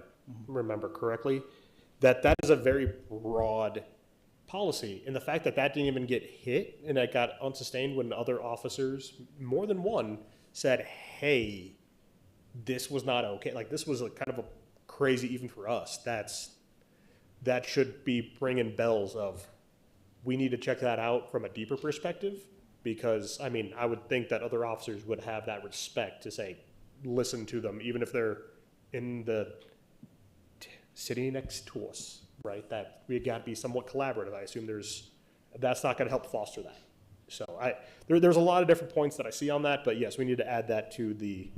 remember correctly, that is a very broad policy. And the fact that that didn't even get hit and that got unsustained when other officers, more than one, said, hey, this was not okay. Like, this was kind of a crazy even for us. That should be ringing bells of, we need to check that out from a deeper perspective, because, I mean, I would think that other officers would have that respect to say, listen to them, even if they're in the city next to us, right? That we got to be somewhat collaborative. I assume that's not going to help foster that. So there's a lot of different points that I see on that, but yes, we need to add that to the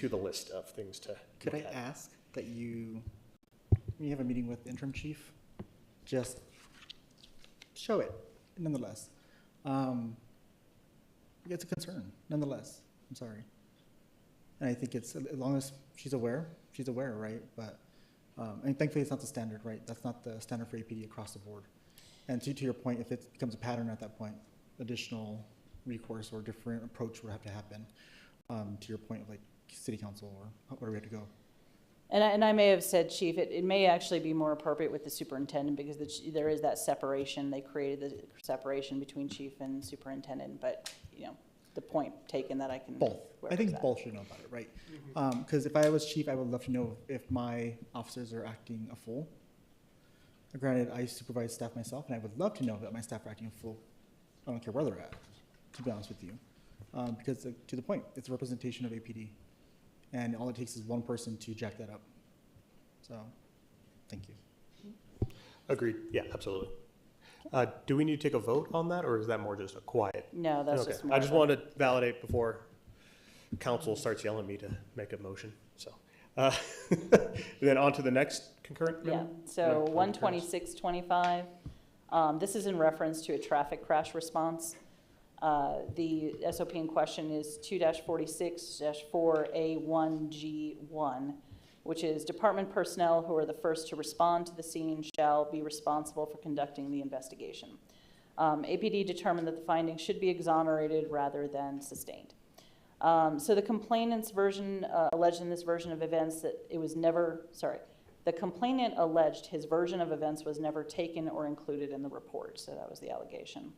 list of things to. Could I ask that you, when you have a meeting with the interim chief, just show it, nonetheless. It's a concern, nonetheless. I'm sorry. And I think it's, as long as she's aware, right? But, and thankfully it's not the standard, right? That's not the standard for APD across the board. And to your point, if it becomes a pattern at that point, additional recourse or different approach would have to happen. To your point of like city council or where we have to go. And I may have said, Chief, it may actually be more appropriate with the superintendent, because there is that separation. They created the separation between chief and superintendent, but, the point taken that I can. Both. I think both should know about it, right? Because if I was chief, I would love to know if my officers are acting a fool. Granted, I supervise staff myself, and I would love to know that my staff are acting a fool. I don't care where they're at, to be honest with you. Because to the point, it's a representation of APD. And all it takes is one person to jack that up. So, thank you. Agreed. Yeah, absolutely. Do we need to take a vote on that, or is that more just a quiet? No, that's Okay. just more. I just wanted to validate before council starts yelling at me to make a motion. So, then on to the next concurrent. Yeah, amendment? so No, 12625, this is in reference to a traffic crash response. The SOP in question is 2-46-4A1G1, which is department personnel who are the first to respond to the scene shall be responsible for conducting the investigation. APD determined that the findings should be exonerated rather than sustained. So the complainant's version, alleged in this version of events that it was never, the complainant alleged his version of events was never taken or included in the report, so that was the allegation.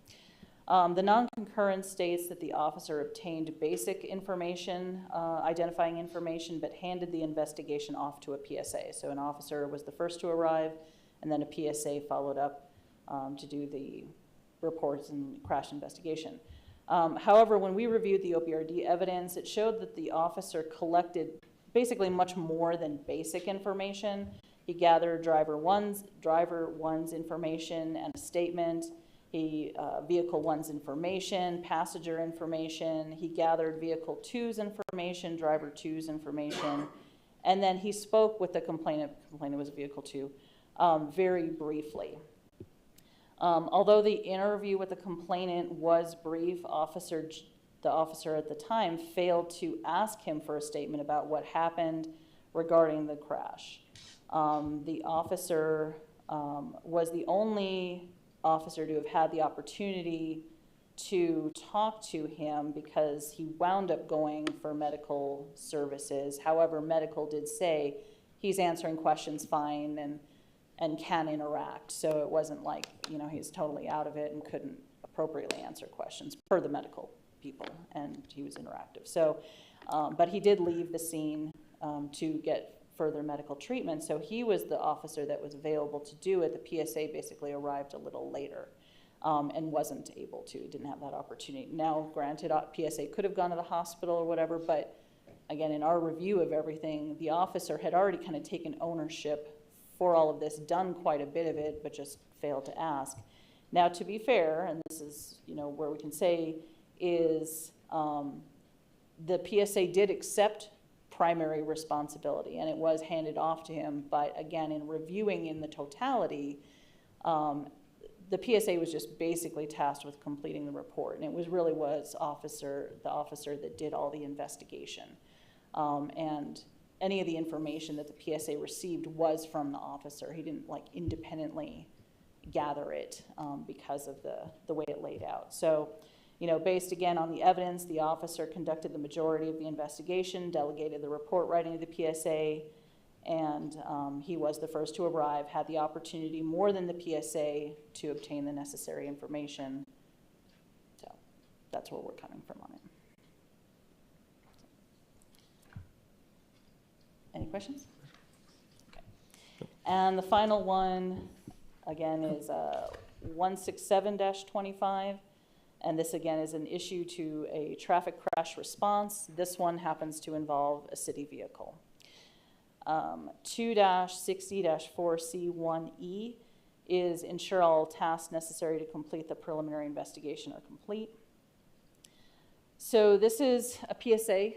The non-concurrence states that the officer obtained basic information, identifying information, but handed the investigation off to a PSA. So an officer was the first to arrive, and then a PSA followed up to do the reports and crash investigation. However, when we reviewed the OPRD evidence, it showed that the officer collected basically much more than basic information. He gathered driver one's information and a statement. He, vehicle one's information, passenger information. He gathered vehicle two's information, driver two's information. And then he spoke with the complainant was vehicle two, very briefly. Although the interview with the complainant was brief, the officer at the time failed to ask him for a statement about what happened regarding the crash. The officer was the only officer to have had the opportunity to talk to him because he wound up going for medical services. However, medical did say he's answering questions fine and can interact. So it wasn't like, he's totally out of it and couldn't appropriately answer questions per the medical people, and he was interactive. So, but he did leave the scene to get further medical treatment. So he was the officer that was available to do it. The PSA basically arrived a little later and wasn't able to, didn't have that opportunity. Now, granted, PSA could have gone to the hospital or whatever, but again, in our review of everything, the officer had already kind of taken ownership for all of this, done quite a bit of it, but just failed to ask. Now, to be fair, and this is, where we can say is the PSA did accept primary responsibility, and it was handed off to him. But again, in reviewing in the totality, the PSA was just basically tasked with completing the report, and it was really the officer that did all the investigation. And any of the information that the PSA received was from the officer. He didn't independently gather it because of the way it laid out. So, based again on the evidence, the officer conducted the majority of the investigation, delegated the report writing to the PSA, And he was the first to arrive, had the opportunity more than the PSA to obtain the necessary information. So that's where we're coming from on it. Any questions? Okay. And the final one, again, is 167-25. And this, again, is an issue to a traffic crash response. This one happens to involve a city vehicle. 2-60-4C1E is ensure all tasks necessary to complete the preliminary investigation are complete. So this is a PSA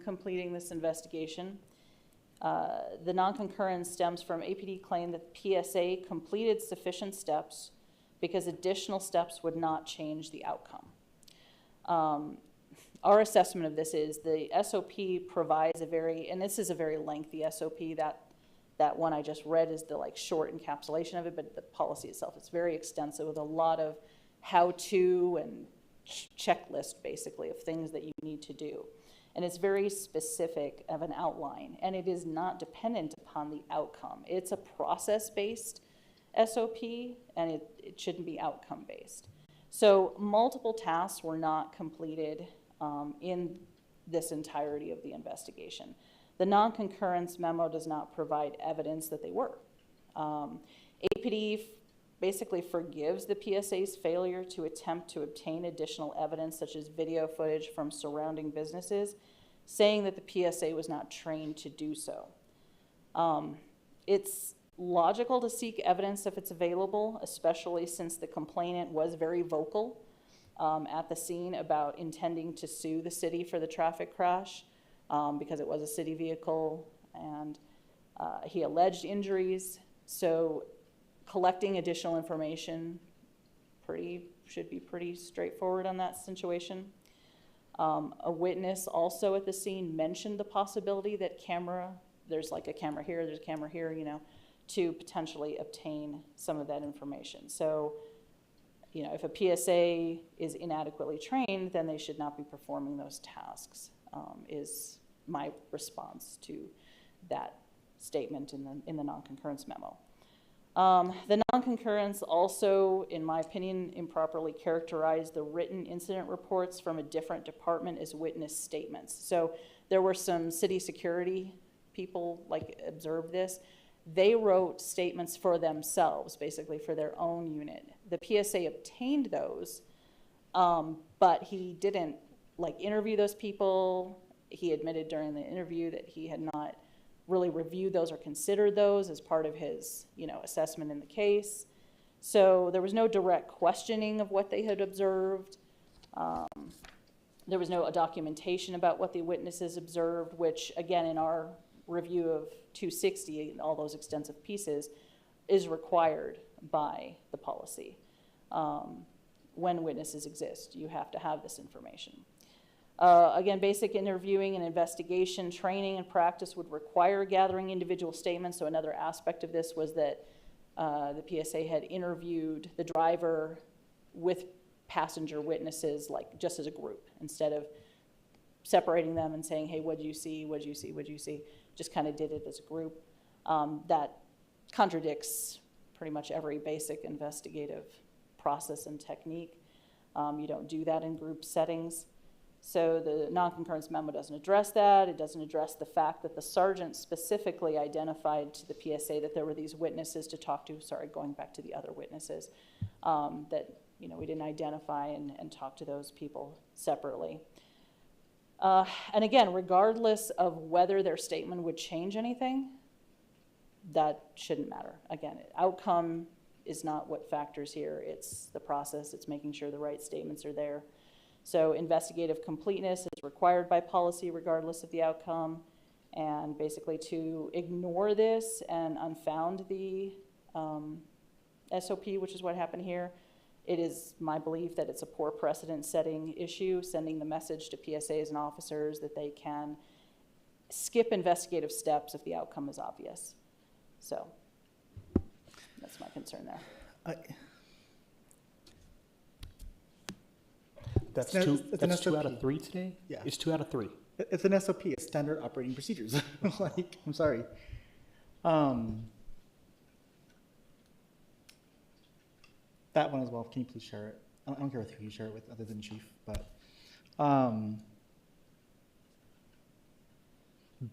completing this investigation. The non-concurrence stems from APD claim that the PSA completed sufficient steps because additional steps would not change the outcome. Our assessment of this is the SOP provides a very, and this is a very lengthy SOP, that one I just read is the like short encapsulation of it, but the policy itself is very extensive with a lot of how-to and checklist basically of things that you need to do. And it's very specific of an outline, and it is not dependent upon the outcome. It's a process-based SOP, and it shouldn't be outcome-based. So multiple tasks were not completed in this entirety of the investigation. The non-concurrence memo does not provide evidence that they were. APD basically forgives the PSA's failure to attempt to obtain additional evidence, such as video footage from surrounding businesses, saying that the PSA was not trained to do so. It's logical to seek evidence if it's available, especially since the complainant was very vocal at the scene about intending to sue the city for the traffic crash because it was a city vehicle, and he alleged injuries. So collecting additional information should be pretty straightforward on that situation. A witness also at the scene mentioned the possibility that there's like a camera here, there's a camera here, you know, to potentially obtain some of that information. So, you know, if a PSA is inadequately trained, then they should not be performing those tasks, is my response to that statement in the non-concurrence memo. The non-concurrence also, in my opinion, improperly characterized the written incident reports from a different department as witness statements. So there were some city security people like observed this. They wrote statements for themselves, basically for their own unit. The PSA obtained those, but he didn't like interview those people. He admitted during the interview that he had not really reviewed those or considered those as part of his, you know, assessment in the case. So there was no direct questioning of what they had observed. There was no documentation about what the witnesses observed, which again, in our review of 260 and all those extensive pieces, is required by the policy. When witnesses exist, you have to have this information. Again, basic interviewing and investigation training and practice would require gathering individual statements. So another aspect of this was that the PSA had interviewed the driver with passenger witnesses, like just as a group, instead of separating them and saying, hey, what'd you see, what'd you see, what'd you see? Just kind of did it as a group. That contradicts pretty much every basic investigative process and technique. You don't do that in group settings. So the non-concurrence memo doesn't address that. It doesn't address the fact that the sergeant specifically identified to the PSA that there were these witnesses to talk to, sorry, going back to the other witnesses, that, you know, we didn't identify and talk to those people separately. And again, regardless of whether their statement would change anything, that shouldn't matter. Again, outcome is not what factors here. It's the process. It's making sure the right statements are there. So investigative completeness is required by policy regardless of the outcome. And basically to ignore this and unfound the SOP, which is what happened here, it is my belief that it's a poor precedent-setting issue, sending the message to PSAs and officers that they can skip investigative steps if the outcome is obvious. So that's my concern there. That's It's an two out SOP. of 3 today? Yeah. It's 2 out of 3. It's an SOP, it's standard operating procedures. Like, I'm sorry. That one as well, can you please share it? I don't care who you share it with other than chief, but,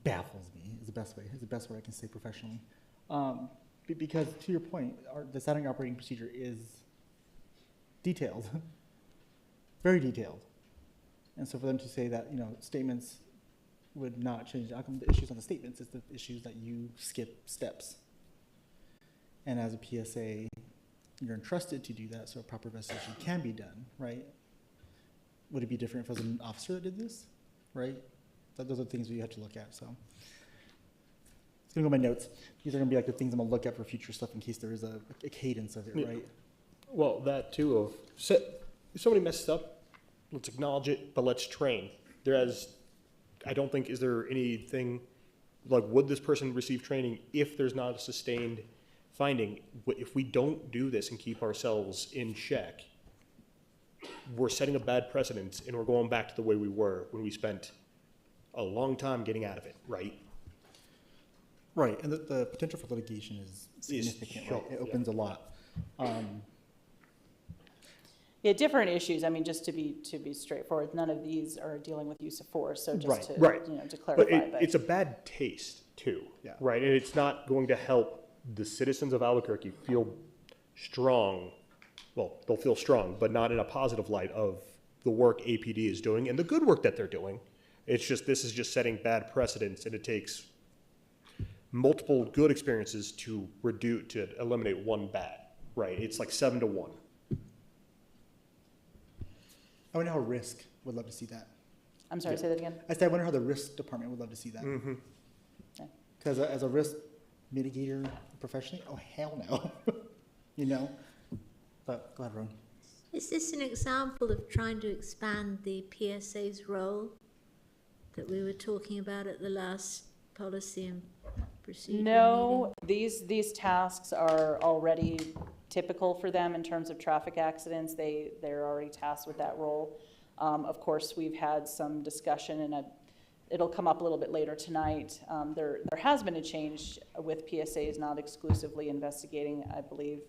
baffles me is the best way I can say professionally. Because to your point, the standard operating procedure is detailed, very detailed. And so for them to say that, statements would not change the outcome, the issues on the statements is the issues that you skip steps. And as a PSA, you're entrusted to do that, so a proper investigation can be done, right? Would it be different if it was an officer that did this, right? Those are things we have to look at, so. It's gonna go in my notes. These are gonna be like the things I'm gonna look at for future stuff in case there is a cadence of it, Yeah. right? Well, that too of, if somebody messes up, let's acknowledge it, but let's train. I don't think, is there anything, like, would this person receive training if there's not a sustained finding? If we don't do this and keep ourselves in check, we're setting a bad precedent and we're going back to the way we were when we spent a long time getting out of it, right? Right, and the potential for litigation is significant, right? It opens a lot. Yeah, different issues. I mean, just to be straightforward, none of these are dealing with use of force. So just to Right. clarify, But it's a bad taste too, Yeah. right? And it's not going to help the citizens of Albuquerque feel strong. Well, they'll feel strong, but not in a positive light of the work APD is doing and the good work that they're doing. It's just, this is just setting bad precedents, and it takes multiple good experiences to eliminate one bad, right? It's like 7 to 1. I wonder how risk would love to see that. I'm sorry, say that again? I said, I wonder how the risk department would love to see that. Yeah. Because as a risk mitigator professionally, oh, hell no. But go ahead, Ron. Is this an example of trying to expand the PSA's role that we were talking about at the last policy and procedure No, these tasks are already typical for them in terms of traffic accidents. They're already tasked with that role. Of course, we've had some discussion, and it'll come up a little bit later tonight. There has been a change with PSAs not exclusively investigating, I believe,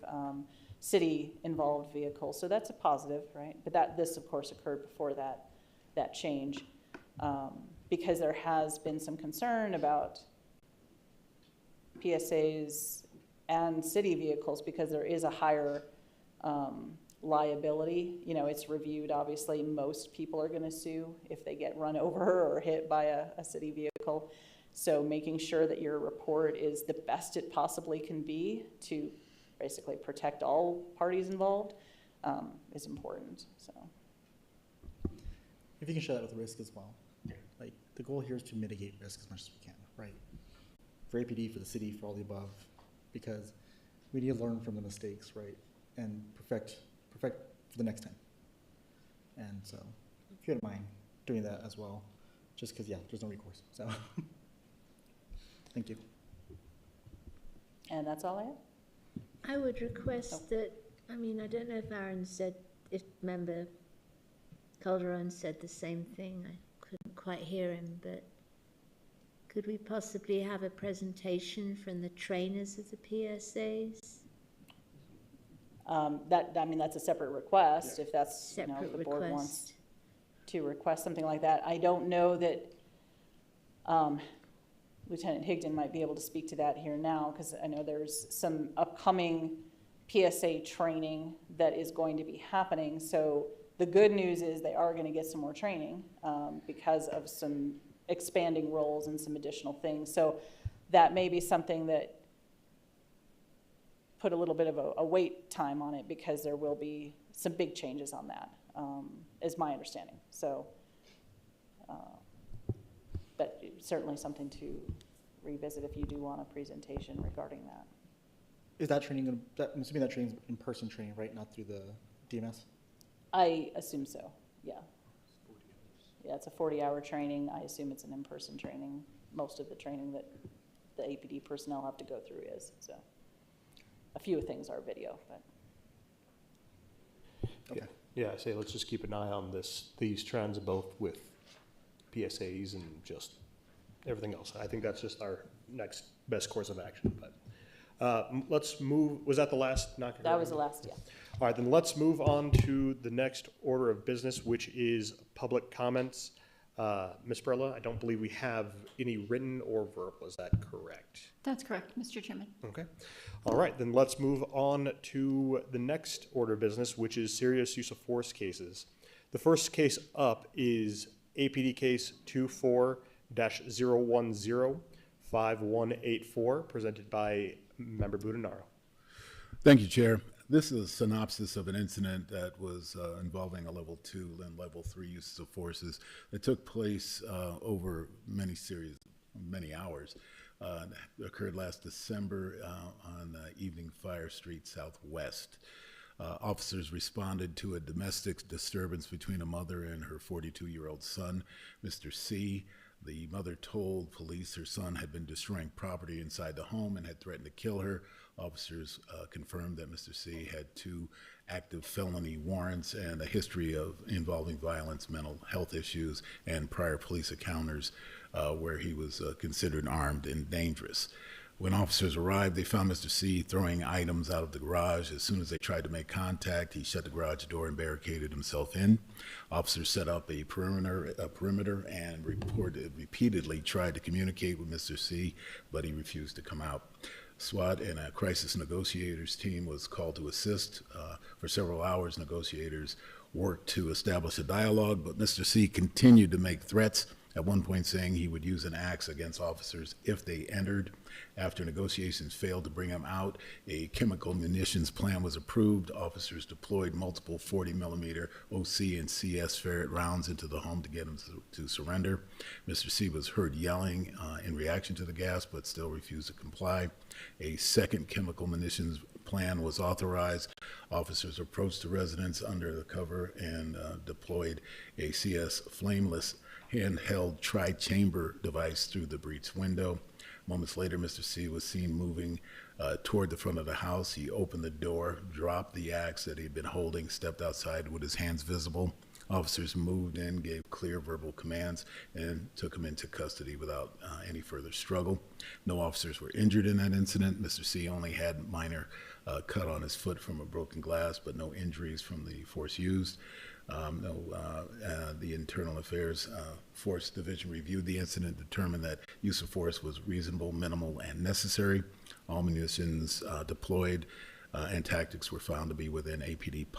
city-involved vehicles. So that's a positive, right? But this, of course, occurred before that change, because there has been some concern about PSAs and city vehicles because there is a higher liability. It's reviewed, obviously, most people are gonna sue if they get run over or hit by a city vehicle. So making sure that your report is the best it possibly can be to basically protect all parties involved is important, so. If you can share that with risk as well. Like, the goal here is to mitigate risk as much as we can, right? For APD, for the city, for all the above, because we need to learn from the mistakes, right? And perfect for the next time. And so, if you don't mind doing that as well, just because, yeah, there's no recourse, so. Thank you. And that's all I have. I would request that, I don't know if member Calderon said the same thing. I couldn't quite hear him, but could we possibly have a presentation from the trainers of the PSAs? That's a separate request, if that's, Separate the board request. wants to request something like that. I don't know that Lieutenant Higdon might be able to speak to that here now, because I know there's some upcoming PSA training that is going to be happening. So the good news is they are going to get some more training because of some expanding roles and some additional things. So that may be something that put a little bit of a wait time on it, because there will be some big changes on that, is my understanding. So, but certainly something to revisit if you do want a presentation regarding that. Is that training, I'm assuming that training's in-person training, right? Not through the DMS? I assume so, yeah. Yeah, it's a 40-hour training. I assume it's an in-person training. Most of the training that the APD personnel have to go through is, so. A few things are video, but. Okay. Yeah, I say let's just keep an eye on these trends, both with PSAs and just everything else. I think that's just our next best course of action. But let's move, was that the last? That was the last, yeah. All right, then let's move on to the next order of business, which is public comments. Ms. Perla, I don't believe we have any written or verbal. Is that correct? That's correct, Mr. Chairman. Okay. All right, then let's move on to the next order of business, which is serious use of force cases. The first case up is APD case 24-010-5184, presented by Member Budenaro. Thank you, Chair. This is a synopsis of an incident that was involving a level 2 and level 3 uses of forces that took place over many hours. It occurred last December on Evening Fire Street Southwest. Officers responded to a domestic disturbance between a mother and her 42-year-old son, Mr. C. The mother told police her son had been destroying property inside the home and had threatened to kill her. Officers confirmed that Mr. C had 2 active felony warrants and a history of involving violence, mental health issues, and prior police encounters where he was considered armed and dangerous. When officers arrived, they found Mr. C throwing items out of the garage. As soon as they tried to make contact, he shut the garage door and barricaded himself in. Officers set up a perimeter and repeatedly tried to communicate with Mr. C, but he refused to come out. SWAT and a crisis negotiators team was called to assist. For several hours, negotiators worked to establish a dialogue, but Mr. C continued to make threats, at one point saying he would use an axe against officers if they entered. After negotiations failed to bring him out, a chemical munitions plan was approved. Officers deployed multiple 40mm OC and CS ferret rounds into the home to get him to surrender. Mr. C was heard yelling in reaction to the gas, but still refused to comply. A second chemical munitions plan was authorized. Officers approached the residence under the cover and deployed a CS flameless handheld tri-chamber device through the breach window. Moments later, Mr. C was seen moving toward the front of the house. He opened the door, dropped the axe that he'd been holding, stepped outside with his hands visible. Officers moved in, gave clear verbal commands, and took him into custody without any further struggle. No officers were injured in that incident. Mr. C only had minor cut on his foot from a broken glass, but no injuries from the force used. The Internal Affairs Force Division reviewed the incident, determined that use of force was reasonable, minimal, and necessary. All munitions deployed and tactics were found to be within APD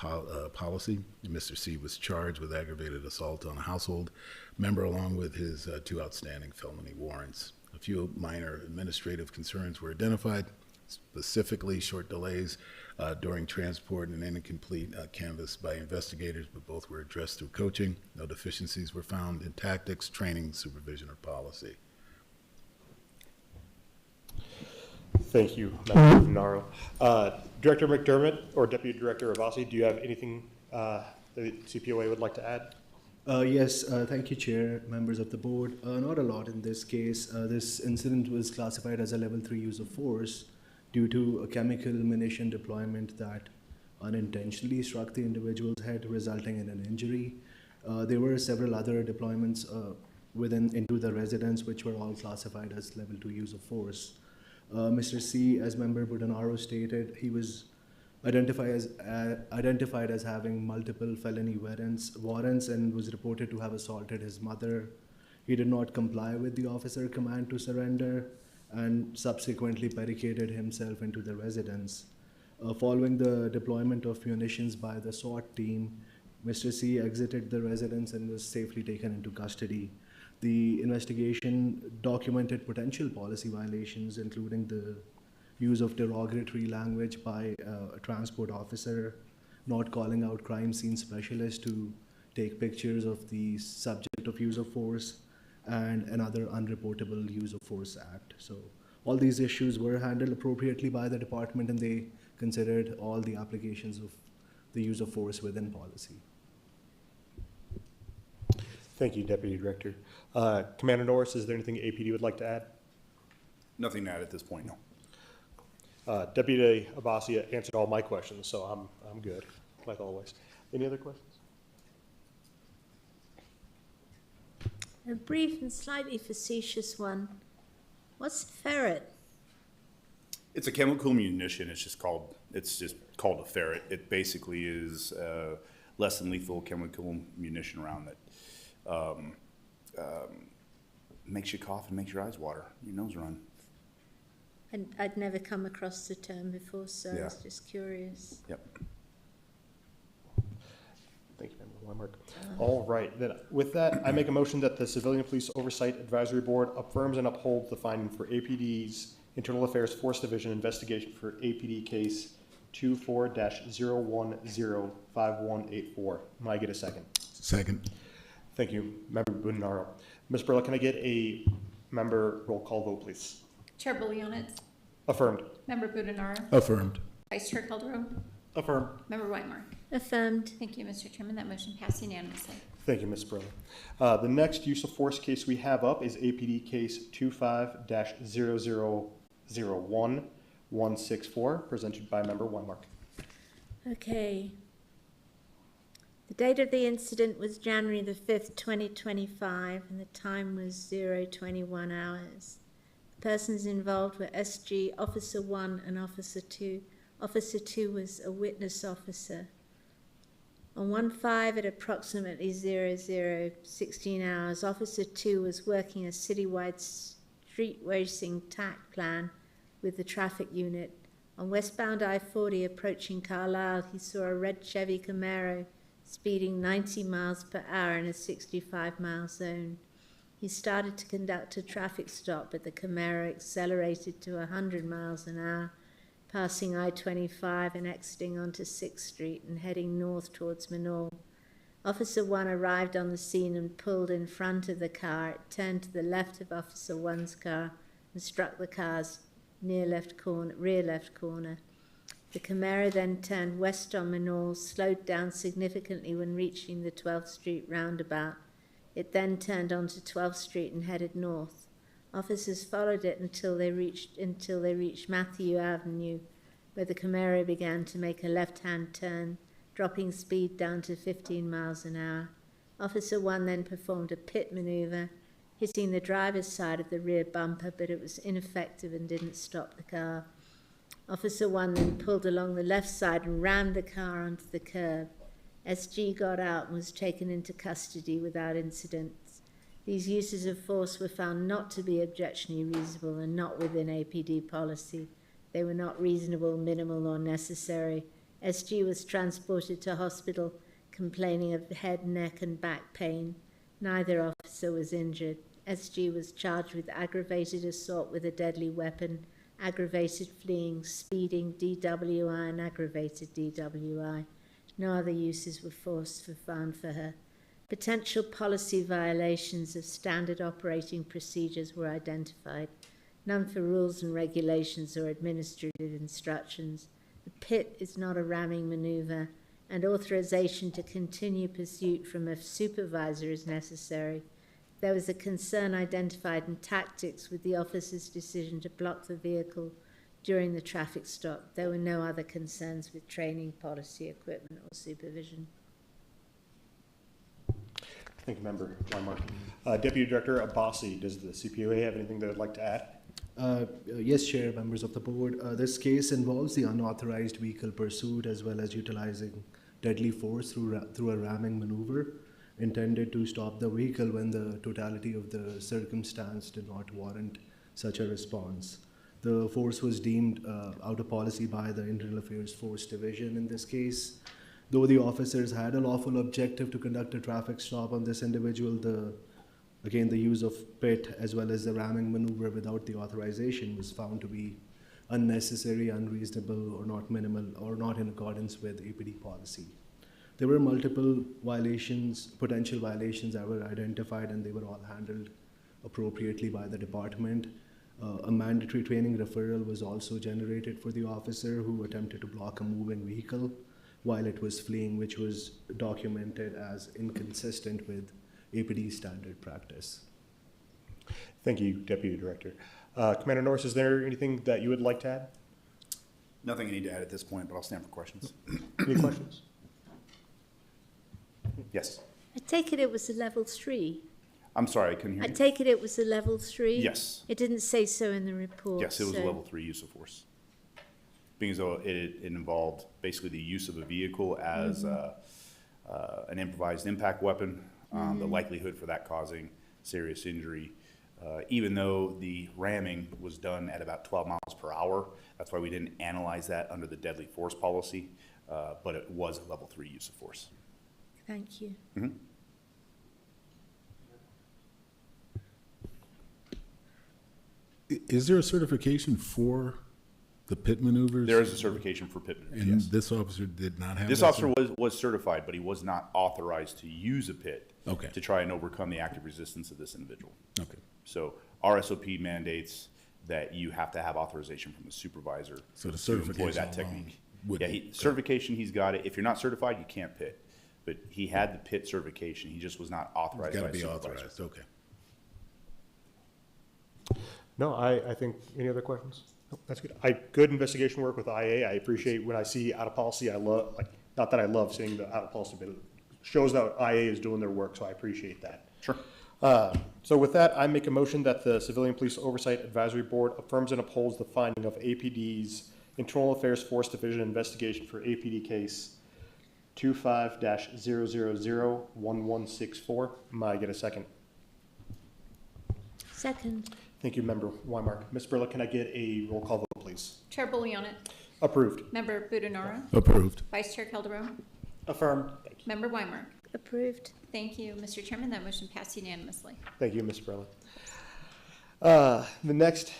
policy. Mr. C was charged with aggravated assault on a household member along with his 2 outstanding felony warrants. A few minor administrative concerns were identified, specifically short delays during transport and incomplete canvass by investigators, but both were addressed through coaching. No deficiencies were found in tactics, training, supervision, or policy. Thank you, Member Naro. Director McDermott or Deputy Director Abbasi, do you have anything the CPOA would like to add? Yes, thank you, Chair, members of the board. Not a lot in this case. This incident was classified as a level 3 use of force due to a chemical munition deployment that unintentionally struck the individual's head, resulting in an injury. There were several other deployments into the residence, which were all classified as level 2 use of force. Mr. C, as Member Budanaro stated, he was identified as having multiple felony warrants and was reported to have assaulted his mother. He did not comply with the officer command to surrender and subsequently barricaded himself into the residence. Following the deployment of munitions by the SWAT team, Mr. C exited the residence and was safely taken into custody. The investigation documented potential policy violations, including the use of derogatory language by a transport officer, not calling out crime scene specialists to take pictures of the subject of use of force, and another unreportable use of force act. So all these issues were handled appropriately by the department, and they considered all the applications of the use of force within policy. Thank you, Deputy Director. Commander Norris, is there anything APD would like to add? Nothing to add at this point, no. Deputy Abbasi answered all my questions, so I'm good, like always. Any other questions? A brief and slightly facetious one. What's a ferret? It's a chemical munition. It's just called a ferret. It basically is less than lethal chemical munition round that makes you cough and makes your eyes water, your nose run. And I'd never come across the term before, so I was Yeah. just curious. Yep. Thank you, Member Weinmark. All right, then with that, I make a motion that the Civilian Police Oversight Advisory Board affirms and upholds the finding for APD's Internal Affairs Force Division investigation for APD case 24-0105184. May I get a second? Second. Thank you, Member Budinaro. Ms. Burla, can I get a member roll call vote, please? Chair Bullionit, Affirmed. Member Budenaro, Affirmed. Vice Chair Calderon, Affirmed. Member Whitemark. Affirmed. Thank you, Mr. Chairman. That motion passed unanimously. Thank you, Ms. Burla. The next use of force case we have up is APD case 25-0001164, presented by Member Weinmark. Okay. The date of the incident was January the 5th, 2025, and the time was 0:21 hours. The persons involved were SG Officer 1 and Officer 2. Officer 2 was a witness officer. On 1/5 at approximately 00:16 hours, Officer 2 was working a citywide street racing TAC plan with the traffic unit. On westbound I-40 approaching Carlisle, he saw a red Chevy Camaro speeding 90 miles per hour in a 65-mile zone. He started to conduct a traffic stop, but the Camaro accelerated to 100 miles an hour, passing I-25 and exiting onto 6th Street and heading north towards Manor. Officer 1 arrived on the scene and pulled in front of the car. It turned to the left of Officer 1's car and struck the car's rear left corner. The Camaro then turned west on Manor, slowed down significantly when reaching the 12th Street roundabout. It then turned onto 12th Street and headed north. Officers followed it until they reached Matthew Avenue, where the Camaro began to make a left-hand turn, dropping speed down to 15 miles an hour. Officer 1 then performed a pit maneuver, hitting the driver's side of the rear bumper, but it was ineffective and didn't stop the car. Officer 1 then pulled along the left side and rammed the car onto the curb. SG got out and was taken into custody without incident. These uses of force were found not to be objectionably reasonable and not within APD policy. They were not reasonable, minimal, or necessary. SG was transported to hospital complaining of head, neck, and back pain. Neither officer was injured. SG was charged with aggravated assault with a deadly weapon, aggravated fleeing, speeding, DWI, and aggravated DWI. No other uses were found for her. Potential policy violations of standard operating procedures were identified. None for rules and regulations or administrative instructions. The pit is not a ramming maneuver, and authorization to continue pursuit from a supervisor is necessary. There was a concern identified in tactics with the officer's decision to block the vehicle during the traffic stop. There were no other concerns with training, policy, equipment, or supervision. Thank you, Member Weinmark. Deputy Director Abbasi, does the CPOA have anything they would like to add? Yes, Chair, members of the board. This case involves the unauthorized vehicle pursuit as well as utilizing deadly force through a ramming maneuver intended to stop the vehicle when the totality of the circumstance did not warrant such a response. The force was deemed out of policy by the Internal Affairs Force Division in this case. Though the officers had a lawful objective to conduct a traffic stop on this individual, the use of pit as well as the ramming maneuver without the authorization was found to be unnecessary, unreasonable, or not minimal, or not in accordance with APD policy. There were multiple potential violations that were identified, and they were all handled appropriately by the department. A mandatory training referral was also generated for the officer who attempted to block a moving vehicle while it was fleeing, which was documented as inconsistent with APD standard practice. Thank you, Deputy Director. Commander Norris, is there anything that you would like to add? Nothing I need to add at this point, but I'll stand for questions. Any questions? Yes. I take it was a level 3. I'm sorry, I couldn't hear I you. take it was a level 3? Yes. It didn't say so in the report. Yes, it was a so- level 3 use of force. being as though it involved basically the use of a vehicle as an improvised impact weapon, the likelihood for that causing serious injury. Even though the ramming was done at about 12 miles per hour, that's why we didn't analyze that under the deadly force policy, but it was a level 3 use of force. Thank you. Is there a certification for the pit maneuvers? There is a certification for pit maneuvers, And yes. this officer did not have This that officer was certified, but he was not authorized to use a pit Okay. to try and overcome the active resistance of this individual. Okay. So our SOP mandates that you have to have authorization from the supervisor So the to employ certification that alone technique. would Yeah, be- certification, he's got it. If you're not certified, you can't pit. But he had the pit certification. He just was not authorized Got by to a be supervisor. authorized, okay. No, I think, any other questions? No, that's good. Good investigation work with IA. I appreciate when I see out of policy, I love, like, not that I love seeing the out of policy, but it shows that IA is doing their work, so I appreciate that. Sure. So with that, I make a motion that the Civilian Police Oversight Advisory Board affirms and upholds the finding of APD's Internal Affairs Force Division investigation for APD case 25-0001164. May I get a second? Second. Thank you, Member Weimark. Ms. Burla, can I get a roll call vote, please? Chair Boliana, Approved. Member Budenara, Approved. Vice Chair Calderon, Affirmed. Thank you. Member Weimer. Approved. Thank you, Mr. Chairman. That motion passed unanimously. Thank you, Ms. Burla. The next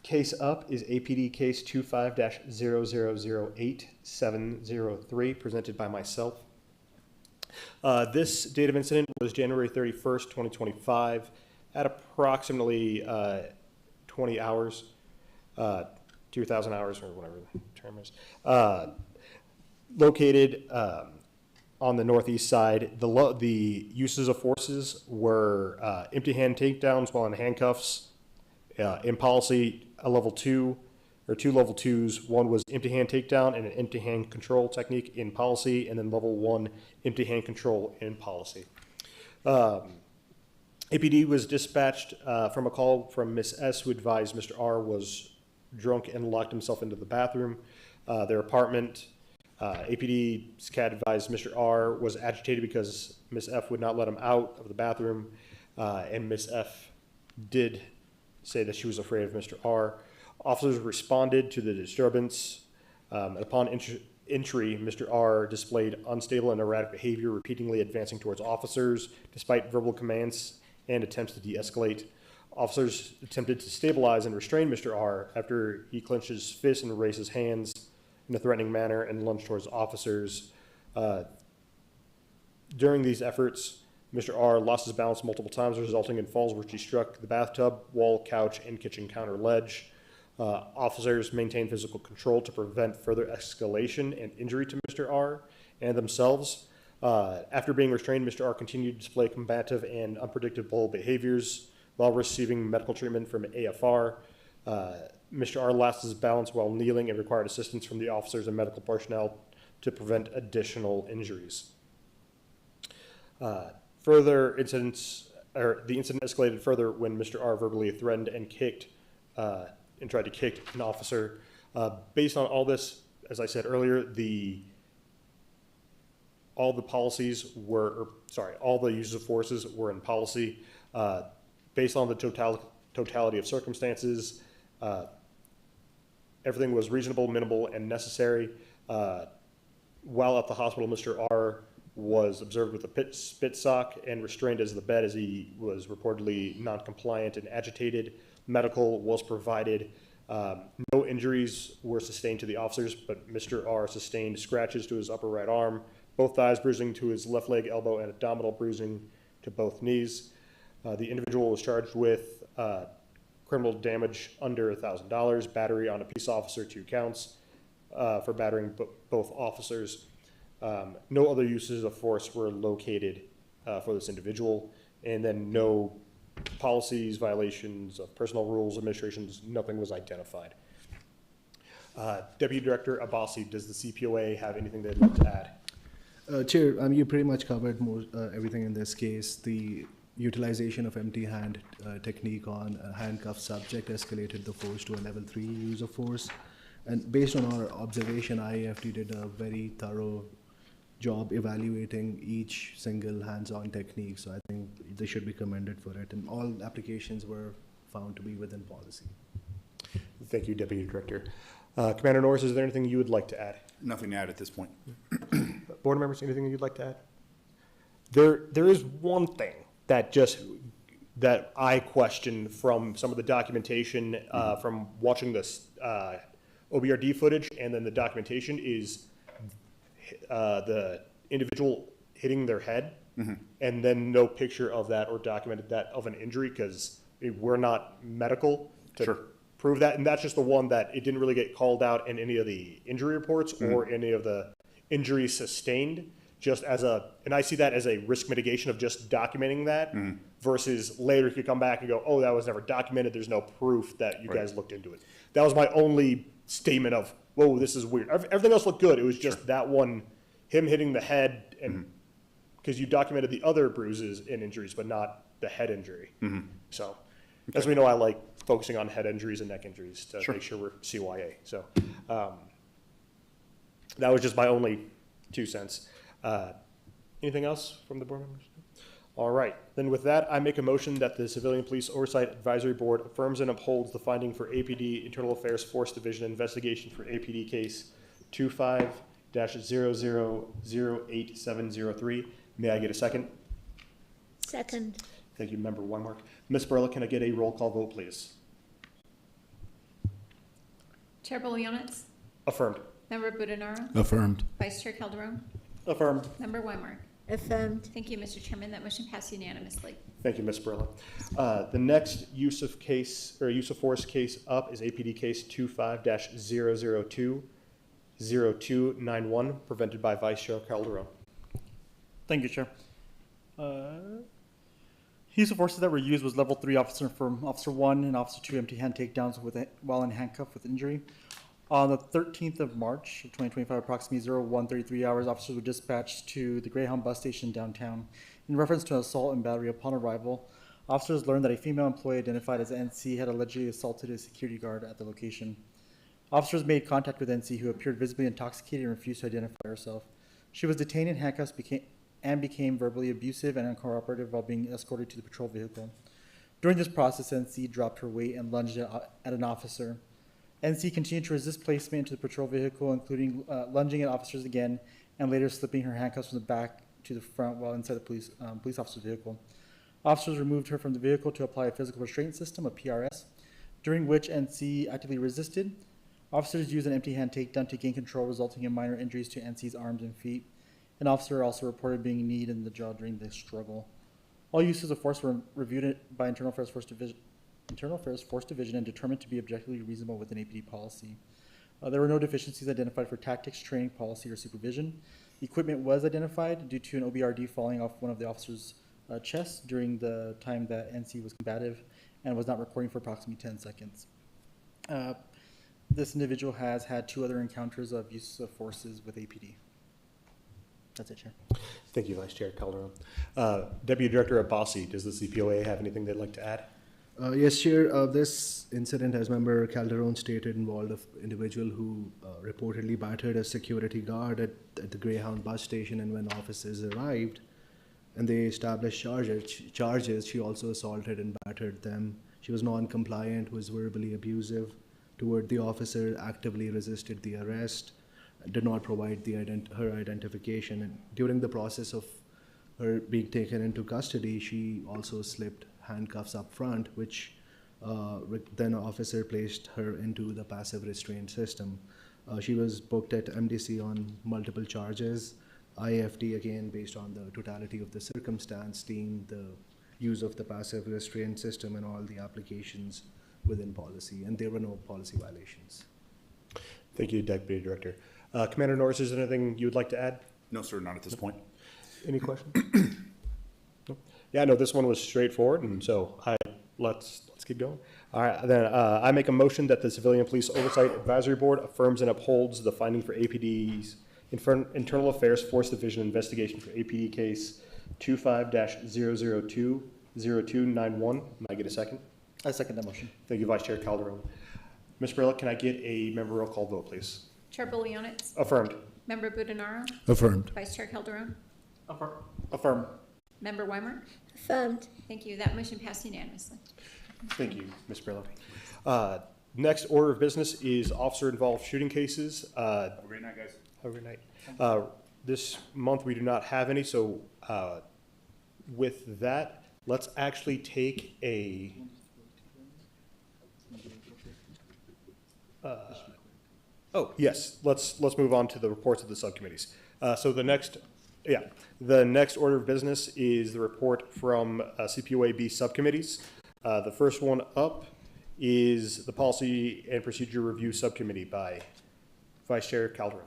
case up is APD case 25-0008703, presented by myself. This date of incident was January 31st, 2025, at approximately 20 hours, 2,000 hours, or whatever the term is. Located on the northeast side, the uses of forces were empty hand takedowns while in handcuffs. In policy, a level 2 or 2 level 2s. One was empty hand takedown and an empty hand control technique in policy, and then level 1 empty hand control in policy. APD was dispatched from a call from Miss S, who advised Mr. R was drunk and locked himself into the bathroom. Their apartment, APD's CAD advised Mr. R was agitated because Miss F would not let him out of the bathroom, and Miss F did say that she was afraid of Mr. R. Officers responded to the disturbance. Upon entry, Mr. R displayed unstable and erratic behavior, repeatedly advancing towards officers, despite verbal commands and attempts to de-escalate. Officers attempted to stabilize and restrain Mr. R after he clenched his fists and raised his hands in a threatening manner and lunged towards officers. During these efforts, Mr. R lost his balance multiple times, resulting in falls which he struck the bathtub, wall, couch, and kitchen counter ledge. Officers maintained physical control to prevent further escalation and injury to Mr. R and themselves. After being restrained, Mr. R continued to display combative and unpredictable behaviors while receiving medical treatment from AFR. Mr. R lost his balance while kneeling and required assistance from the officers and medical personnel to prevent additional injuries. The incident escalated further when Mr. R verbally threatened and kicked and tried to kick an officer. Based on all this, as I said earlier, all the uses of forces were in policy. Based on the totality of circumstances, everything was reasonable, minimal, and necessary. While at the hospital, Mr. R was observed with a spit sock and restrained as the bed as he was reportedly non-compliant and agitated. Medical was provided. No injuries were sustained to the officers, but Mr. R sustained scratches to his upper right arm, both thighs bruising to his left leg, elbow, and abdominal bruising to both knees. The individual was charged with criminal damage under $1,000, battery on a peace officer, 2 counts for battering both officers. No other uses of force were located for this individual, and then no policies, violations of personal rules, administrations, nothing was identified. Deputy Director Abbasi, does the CPOA have anything they'd like to add? Chair, you pretty much covered everything in this case. The utilization of empty hand technique on a handcuffed subject escalated the force to a level 3 use of force. And based on our observation, IAFT did a very thorough job evaluating each single hands-on technique. So I think they should be commended for it. And all applications were found to be within policy. Thank you, Deputy Director. Commander Norris, is there anything you would like to add? Nothing to add at this point. Board members, anything you'd like to add? There is one thing that I question from some of the documentation, from watching this OBRD footage and then the documentation is the individual hitting their head and then no picture of that or documented that of an injury, because we're not medical to prove that. And that's just the one that it didn't really get called out in any of the injury reports or any of the injuries sustained. And I see that as a risk mitigation of just documenting that versus later you could come back and go, oh, that was never documented. There's no proof that you guys looked into it. That was my only statement of, whoa, this is weird. Everything else looked good. It was just that one, him hitting the head, and because you documented the other bruises and injuries, but not the head injury. So as we know, I like focusing on head injuries and neck injuries to make sure we're CYA. So that was just my only 2 cents. Anything else from the board members? All right, then with that, I make a motion that the Civilian Police Oversight Advisory Board affirms and upholds the finding for APD Internal Affairs Force Division investigation for APD case 25-0008-703. May I get a second? Second. Thank you, Member Weimark. Ms. Burla, can I get a roll call vote, please? Chair Bolianitz, Affirmed. Member Budenaro, Affirmed. Vice Chair Calderon, Affirmed. Member Weimark. Affirmed. Thank you, Mr. Chairman. That motion passed unanimously. Thank you, Ms. Burla. The next use of force case up is APD case 25-002-0291, prevented by Vice Chair Calderon. Thank you, Chair. Use of forces that were used was level 3 officer from Officer 1 and Officer 2 empty hand takedowns while in handcuff with injury. On the 13th of March of 2025, approximately 01:33 hours, officers were dispatched to the Greyhound bus station downtown. In reference to an assault and battery upon arrival, officers learned that a female employee identified as NC had allegedly assaulted a security guard at the location. Officers made contact with NC, who appeared visibly intoxicated and refused to identify herself. She was detained in handcuffs and became verbally abusive and uncooperative while being escorted to the patrol vehicle. During this process, NC dropped her weight and lunged at an officer. NC continued to resist placement into the patrol vehicle, including lunging at officers again, and later slipping her handcuffs from the back to the front while inside the police officer's vehicle. Officers removed her from the vehicle to apply a physical restraint system, a PRS, during which NC actively resisted. Officers used an empty hand takedown to gain control, resulting in minor injuries to NC's arms and feet. An officer also reported being kneed in the jaw during the struggle. All uses of force were reviewed by Internal Affairs Force Division and determined to be objectively reasonable within APD policy. There were no deficiencies identified for tactics, training, policy, or supervision. Equipment was identified due to an OBRD falling off one of the officer's chests during the time that NC was combative and was not recording for approximately 10 seconds. This individual has had 2 other encounters of use of forces with APD. That's it, Chair. Thank you, Vice Chair Calderon. Deputy Director Abbasi, does the CPOA have anything they'd like to add? Yes, Chair. This incident, as Member Calderon stated, involved an individual who reportedly battered a security guard at the Greyhound bus station, and when officers arrived and they established charges, she also assaulted and battered them. She was non-compliant, was verbally abusive toward the officer, actively resisted the arrest, did not provide her identification. And during the process of her being taken into custody, she also slipped handcuffs up front, which then an officer placed her into the passive restraint system. She was booked at MDC on multiple charges. IFT, again, based on the totality of the circumstance, deemed the use of the passive restraint system and all the applications within policy, and there were no policy violations. Thank you, Deputy Director. Commander Norris, is there anything you would like to add? No, sir, not at this point. Any questions? No? Yeah, no, this one was straightforward, and so let's keep going. All right, then I make a motion that the Civilian Police Oversight Advisory Board affirms and upholds the finding for APD's Internal Affairs Force Division investigation for APD case 25-002-0291. May I get a second? I second that motion. Thank you, Vice Chair Calderon. Ms. Brillick, can I get a member roll call vote, please? Chair Bolianitz, Affirmed. Member Budenaro, Affirmed. Vice Chair Calderon, Affirm. Member Weimer. Affirmed. Thank you. That motion passed unanimously. Thank you, Ms. Brillick. Next order of business is officer-involved shooting cases. Have a great night, guys. Have a great night. This month, we do not have any, so with that, let's actually take a, yes, let's move on to the reports of the subcommittees. So the next order of business is the report from CPOAB subcommittees. The first one up is the Policy and Procedure Review Subcommittee by Vice Chair Calderon.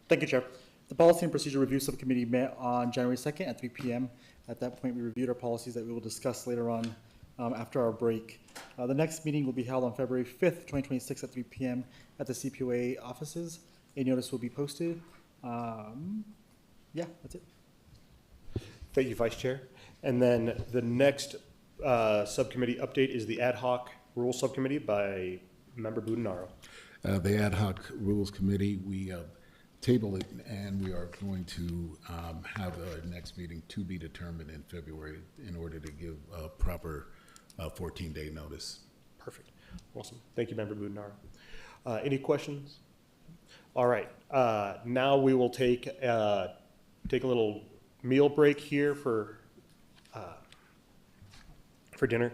Thank you, Chair. The Policy and Procedure Review Subcommittee met on January 2nd at 3 p.m. At that point, we reviewed our policies that we will discuss later on after our break. The next meeting will be held on February 5th, 2026 at 3 p.m. at the CPOA offices. A notice will be posted. Yeah, that's it. Thank you, Vice Chair. And then the next subcommittee update is the Ad Hoc Rules Subcommittee by Member Budenaro. The Ad Hoc Rules Committee, we table it, and we are going to have our next meeting to be determined in February in order to give a proper 14-day notice. Perfect. Awesome. Thank you, Member Budenaro. Any questions? All right. Now we will take a little meal break here for dinner.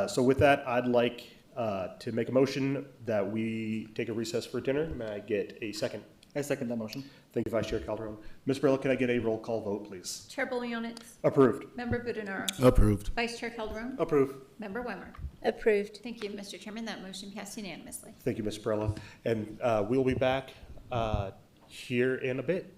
So with that, I'd like to make a motion that we take a recess for dinner. May I get a second? I second that motion. Thank you, Vice Chair Calderon. Ms. Brillick, can I get a roll call vote, please? Chair Bolianitz, Approved. Member Budenaro, Approved. Vice Chair Calderon, Approve. Member Weimer. Approved. Thank you, Mr. Chairman. That motion passed unanimously. Thank you, Ms. Brillick. And we'll be back here in a bit.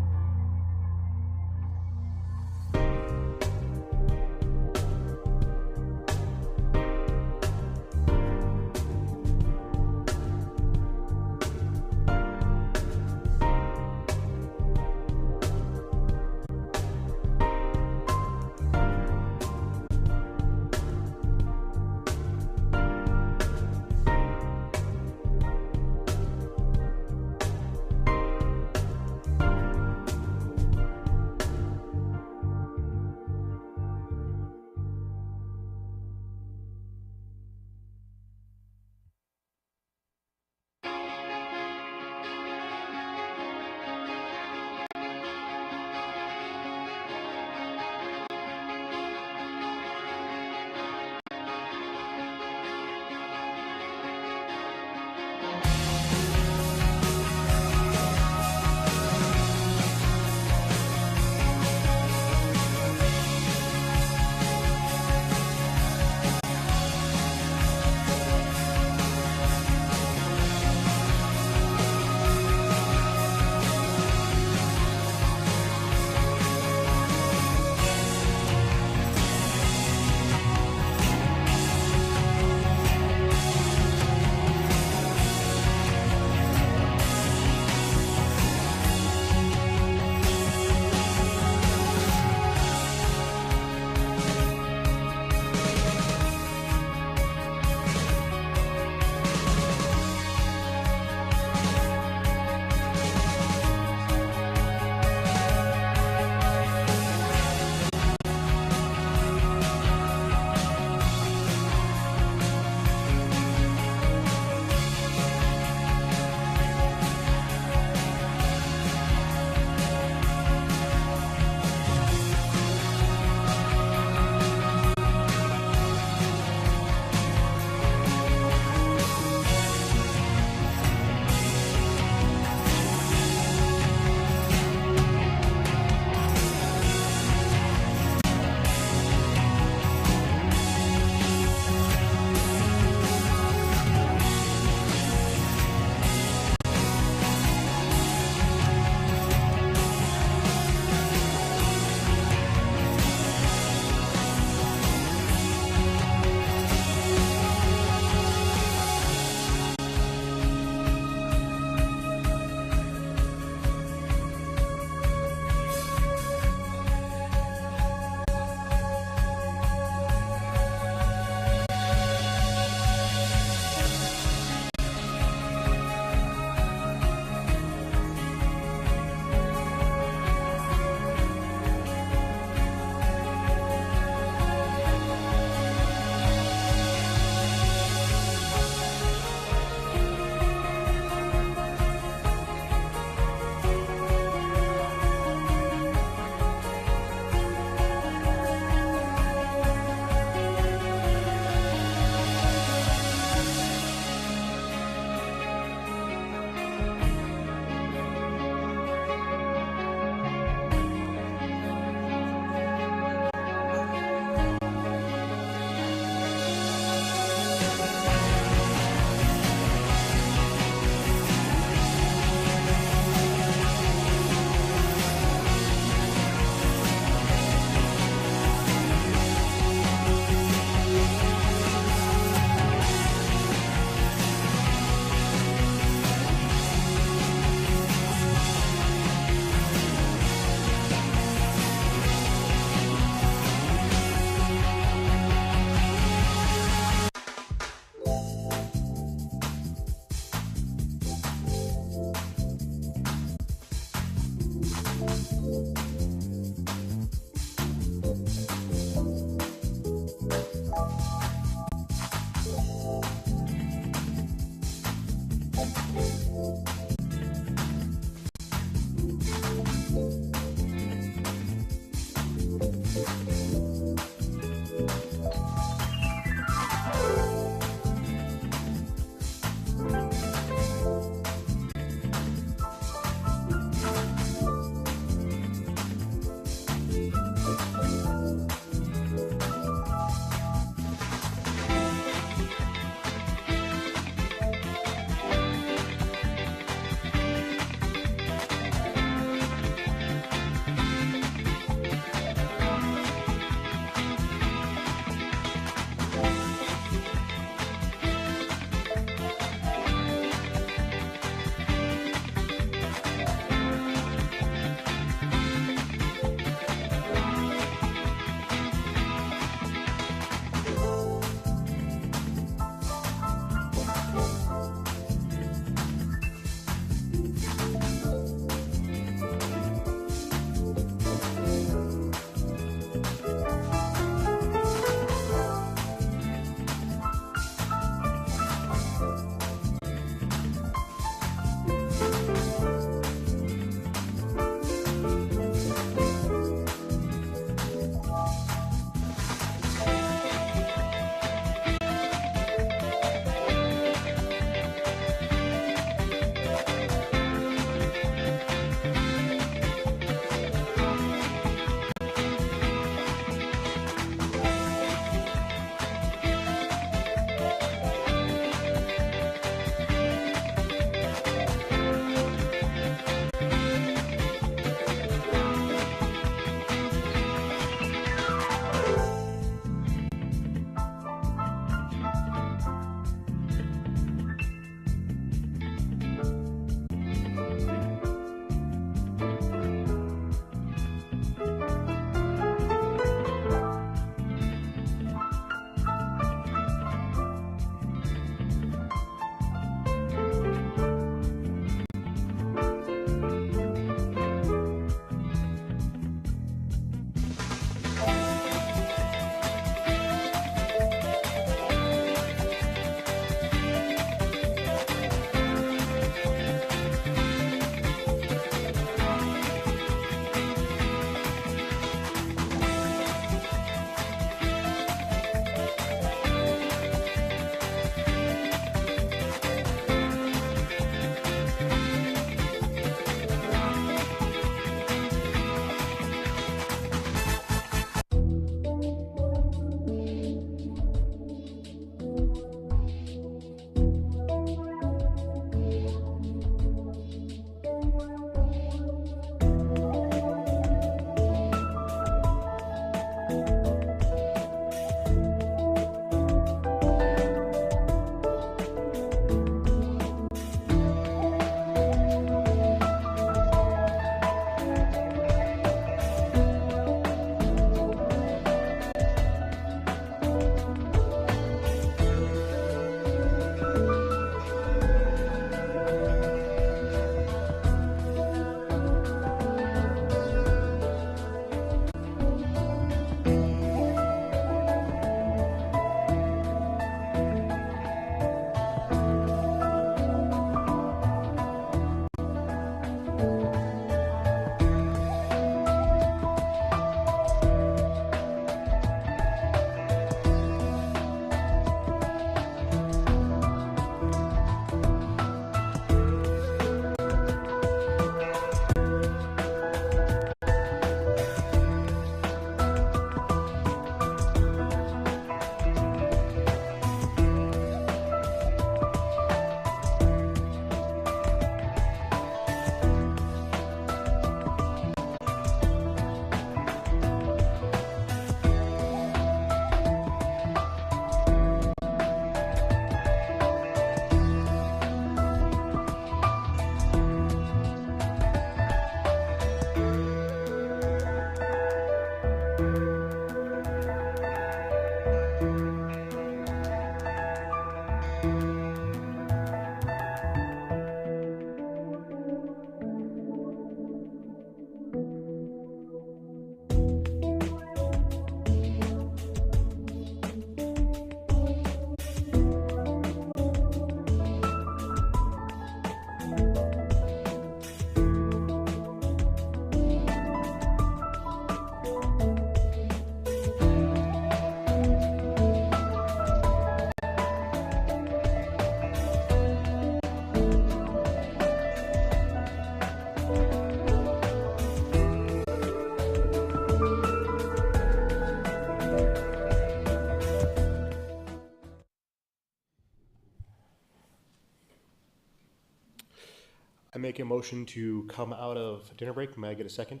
I make a motion to come out of dinner break. May I get a second?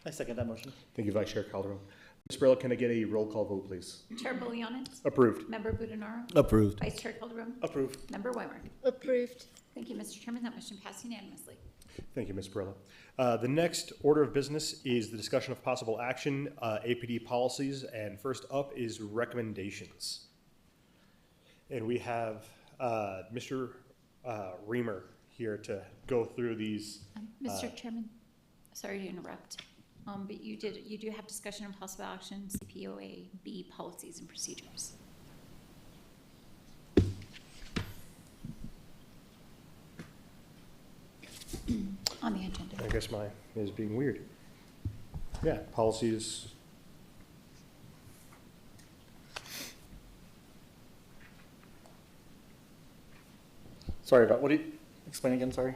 I second that motion. Thank you, Vice Chair Calderon. Ms. Brillo, can I get a roll call vote, please? Chair Bolianis? Approved. Member Budenaro? Approved. Vice Chair Calderon? Approved. Member Weimer? Approved. Thank you, Mr. Chairman. That motion passed unanimously. Thank you, Ms. Brillo. The next order of business is the discussion of possible action, APD policies, and first up is recommendations. And we have Mr. Reamer here to go through these. Mr. Chairman, sorry to interrupt, but you do have discussion and possible action, CPOA B policies and procedures. On the agenda. I guess mine is being weird. Yeah, policies. Sorry about, what do you, explain again, sorry?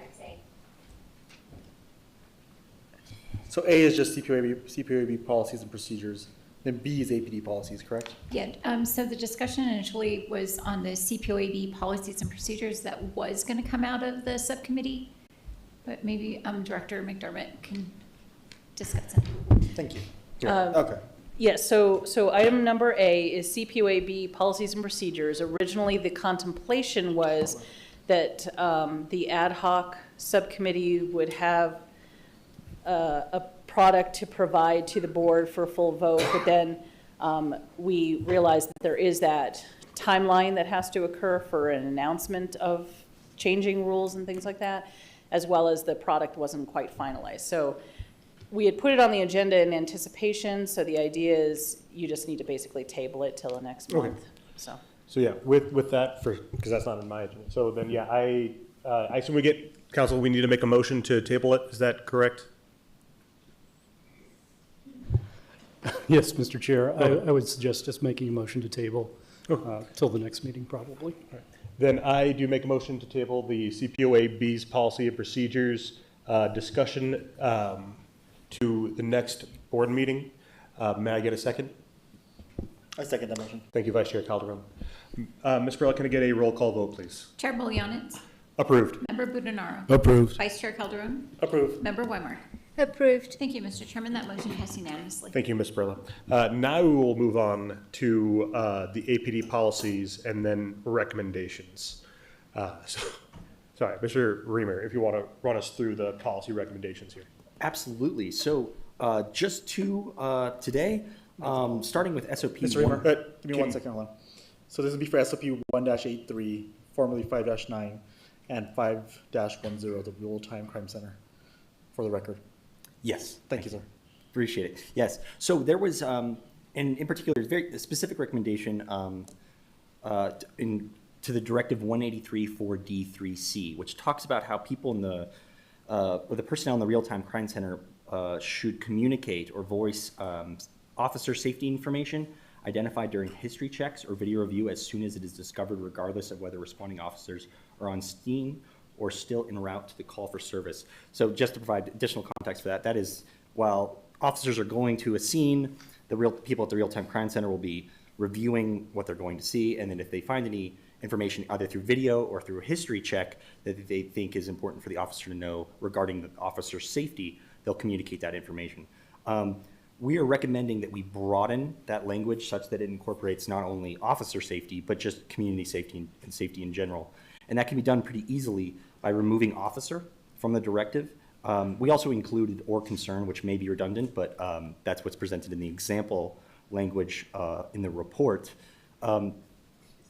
So A is just CPOAB policies and procedures, then B is APD policies, correct? Yeah, so the discussion initially was on the CPOAB policies and procedures that was going to come out of the subcommittee, but maybe Director McDermott can discuss it. Thank you. Um, Okay. Yes, so item number A is CPOAB policies and procedures. Originally, the contemplation was that the ad hoc subcommittee would have a product to provide to the board for a full vote, but then we realized that there is that timeline that has to occur for an announcement of changing rules and things like that, as well as the product wasn't quite finalized. So we had put it on the agenda in anticipation, so the idea is you just need to basically table it till the next Okay. month, so. So yeah, with that, because that's not in my agenda. So then, yeah, I assume we get, council, we need to make a motion to table it. Is that correct? Yes, Mr. Chair, I would suggest just making a motion to table till the next meeting, probably. Then I do make a motion to table the CPOA-B's policy and procedures discussion to the next board meeting. May I get a second? I second that motion. Thank you, Vice Chair Calderon. Ms. Burrell, can I get a roll call vote, please? Chair Bolianis? Approved. Member Budenaro? Approved. Vice Chair Calderon? Approved. Member Weimer? Approved. Thank you, Mr. Chairman. That motion passed unanimously. Thank you, Ms. Burrell. Now we will move on to the APD policies and then recommendations. Sorry, Mr. Reamer, if you want to run us through the policy recommendations here. Absolutely. So just today, starting with SOP. Mr. Reamer, give me 1 second, hold on. So this would be for SOP 1-83, formerly 5-9, and 5-10, the Real-Time Crime Center, for the record. Yes. Thank you, sir. Appreciate it. Yes. So there was, in particular, a very specific recommendation to the Directive 183-4D3C, which talks about how people in the, or the personnel in the Real-Time Crime Center should communicate or voice officer safety information identified during history checks or video review as soon as it is discovered, regardless of whether responding officers are on scene or still en route to the call for service. So just to provide additional context for that, that is, while officers are going to a scene, people at the Real-Time Crime Center will be reviewing what they're going to see, and then if they find any information either through video or through a history check that they think is important for the officer to know regarding the officer's safety, they'll communicate that information. We are recommending that we broaden that language such that it incorporates not only officer safety, but just community safety and safety in general. And that can be done pretty easily by removing officer from the directive. We also included or concern, which may be redundant, but that's what's presented in the example language in the report.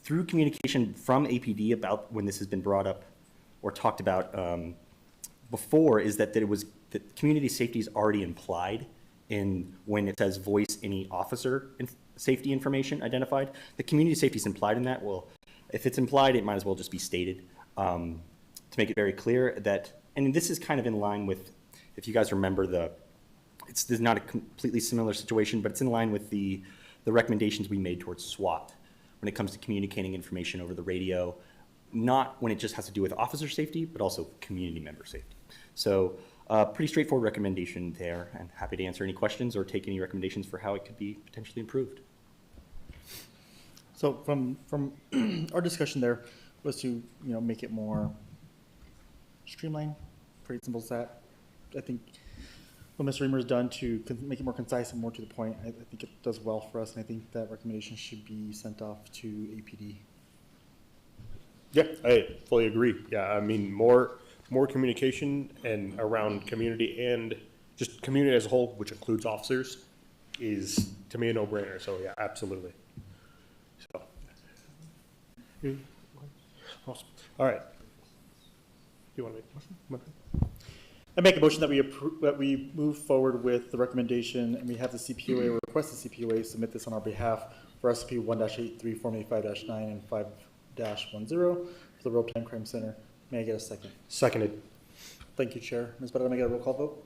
Through communication from APD about when this has been brought up or talked about before, is that community safety is already implied in when it says voice any officer safety information identified. The community safety is implied in that. Well, if it's implied, it might as well just be stated to make it very clear that, and this is kind of in line with, if you guys remember this is not a completely similar situation, but it's in line with the recommendations we made towards SWAT when it comes to communicating information over the radio, not when it just has to do with officer safety, but also community member safety. So pretty straightforward recommendation there, and happy to answer any questions or take any recommendations for how it could be potentially improved. So from our discussion there was to, make it more streamlined, pretty simple as that. I think what Mr. Reamer has done to make it more concise and more to the point, I think it does well for us, and I think that recommendation should be sent off to APD. Yeah, I fully agree. Yeah, I mean, more communication and around community and just community as a whole, which includes officers, is to me a no-brainer. So yeah, absolutely. So, awesome. All right. Do you want to make a motion? I make a motion that we move forward with the recommendation, and we have the CPOA, or request the CPOA submit this on our behalf for SOP 1-83, Form 85-9 and 5-10 for the Real-Time Crime Center. May I get a second? Seconded. Thank you, Chair. Ms. Barrera, may I get a roll call vote?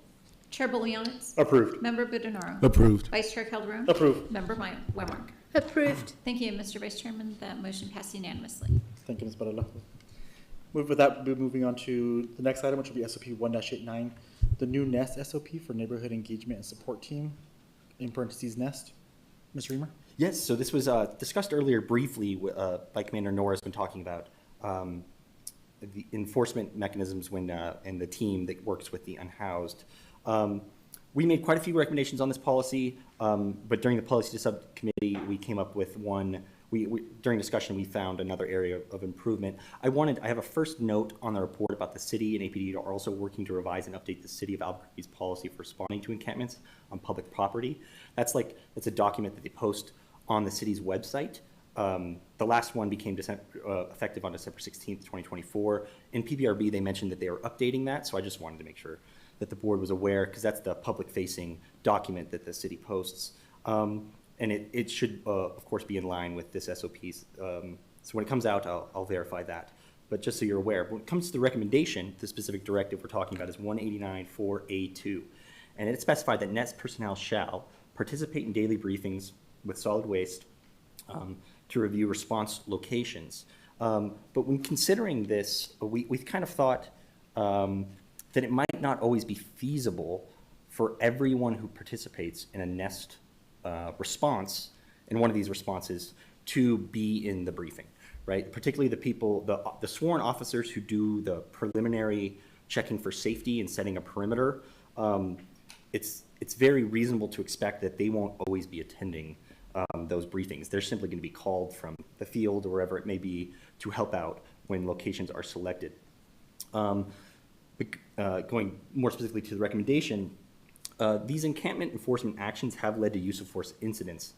Chair Bolianis? Approved. Member Budenaro? Approved. Vice Chair Calderon? Approved. Member Wemark? Approved. Thank you, Mr. Vice Chairman. That motion passed unanimously. Thank you, Ms. Barrera. With that, we'll be moving on to the next item, which will be SOP 1-89, the new NEST SOP for Neighborhood Engagement and Support Team, in parentheses NEST. Mr. Reamer? Yes, so this was discussed earlier briefly by Commander Nora has been talking about the enforcement mechanisms when and the team that works with the unhoused. We made quite a few recommendations on this policy, but during the policy subcommittee, we came up with one. During discussion, we found another area of improvement. I have a first note on the report about the city and APD are also working to revise and update the city of Albuquerque's policy for responding to encampments on public property. That's a document that they post on the city's website. The last one became effective on December 16th, 2024. In PBRB, they mentioned that they were updating that, so I just wanted to make sure that the board was aware, because that's the public-facing document that the city posts. And it should, of course, be in line with this SOP. So when it comes out, I'll verify that. But just so you're aware, when it comes to the recommendation, the specific directive we're talking about is 189-4A2. And it specified that NEST personnel shall participate in daily briefings with solid waste to review response locations. But when considering this, we kind of thought that it might not always be feasible for everyone who participates in a NEST response, in one of these responses, to be in the briefing, right? Particularly the people, the sworn officers who do the preliminary checking for safety and setting a perimeter. It's very reasonable to expect that they won't always be attending those briefings. They're simply going to be called from the field or wherever it may be to help out when locations are selected. Going more specifically to the recommendation, these encampment enforcement actions have led to use of force incidents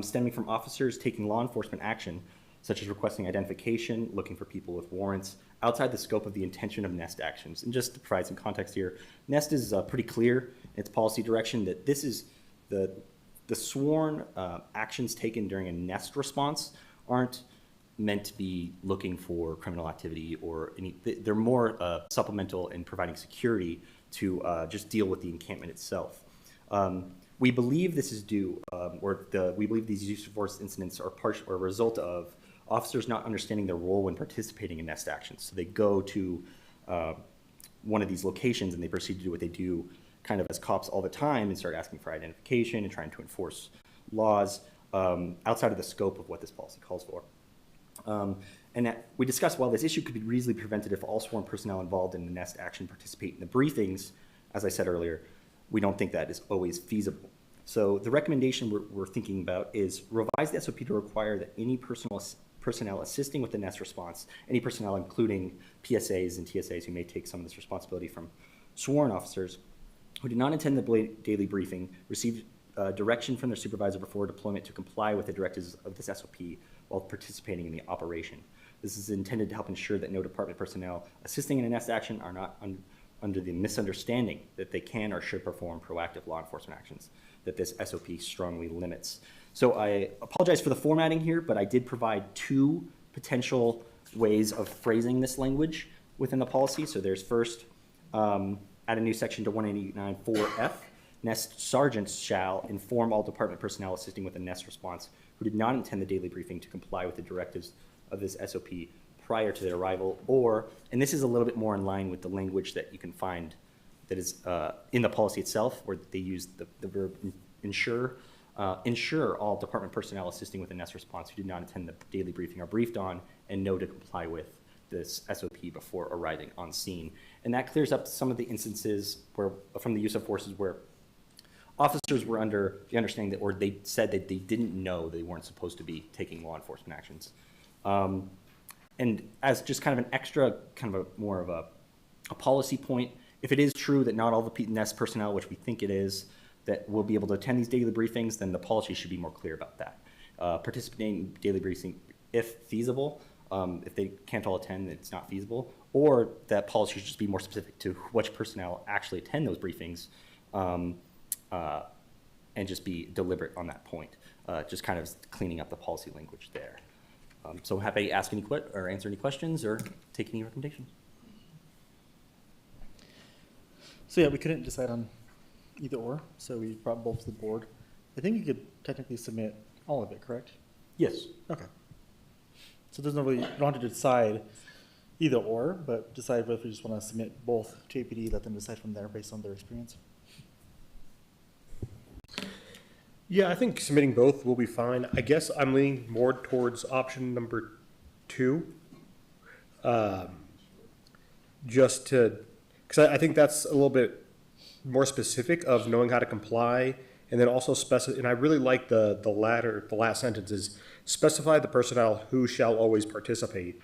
stemming from officers taking law enforcement action, such as requesting identification, looking for people with warrants, outside the scope of the intention of NEST actions. And just to provide some context here, NEST is pretty clear in its policy direction that this is the sworn actions taken during a NEST response aren't meant to be looking for criminal activity or any, they're more supplemental in providing security to just deal with the encampment itself. We believe this is due, we believe these use of force incidents are a result of officers not understanding their role when participating in NEST actions. So they go to one of these locations and they proceed to do what they do kind of as cops all the time and start asking for identification and trying to enforce laws outside of the scope of what this policy calls for. And that we discussed while this issue could be reasonably prevented if all sworn personnel involved in the NEST action participate in the briefings, as I said earlier, we don't think that is always feasible. So the recommendation we're thinking about is revise the SOP to require that any personnel assisting with the NEST response, any personnel including PSAs and TSAs who may take some of this responsibility from sworn officers who did not attend the daily briefing, received direction from their supervisor before deployment to comply with the directives of this SOP while participating in the operation. This is intended to help ensure that no department personnel assisting in a NEST action are not under the misunderstanding that they can or should perform proactive law enforcement actions that this SOP strongly limits. So I apologize for the formatting here, but I did provide two potential ways of phrasing this language within the policy. So there's first, add a new section to 189.4F. NEST sergeants shall inform all department personnel assisting with a NEST response who did not intend the daily briefing to comply with the directives of this SOP prior to their arrival, or, and this is a little bit more in line with the language that you can find that is in the policy itself, where they use the verb ensure. Ensure all department personnel assisting with a NEST response who did not attend the daily briefing are briefed on and know to comply with this SOP before arriving on scene. And that clears up some of the instances where, from the use of forces, where officers were under the understanding that, or they said that they didn't know they weren't supposed to be taking law enforcement actions. And as just kind of an extra, kind of a more of a policy point, if it is true that not all the NEST personnel, which we think it is, that will be able to attend these daily briefings, then the policy should be more clear about that. Participating in daily briefing, if feasible, if they can't all attend, it's not feasible, or that policy should just be more specific to which personnel actually attend those briefings, and just be deliberate on that point, just kind of cleaning up the policy language there. So happy to ask any or answer any questions or take any recommendations. So yeah, we couldn't decide on either or, so we brought both to the board. I think you could technically submit all of it, correct? Yes. Okay. So there's no really, you don't have to decide either or, but decide whether we just want to submit both to APD, let them decide from there based on their experience. Yeah, I think submitting both will be fine. I guess I'm leaning more towards option number 2. Just to, because I think that's a little bit more specific of knowing how to comply, and then also specify, and I really like the last sentence is, specify the personnel who shall always participate.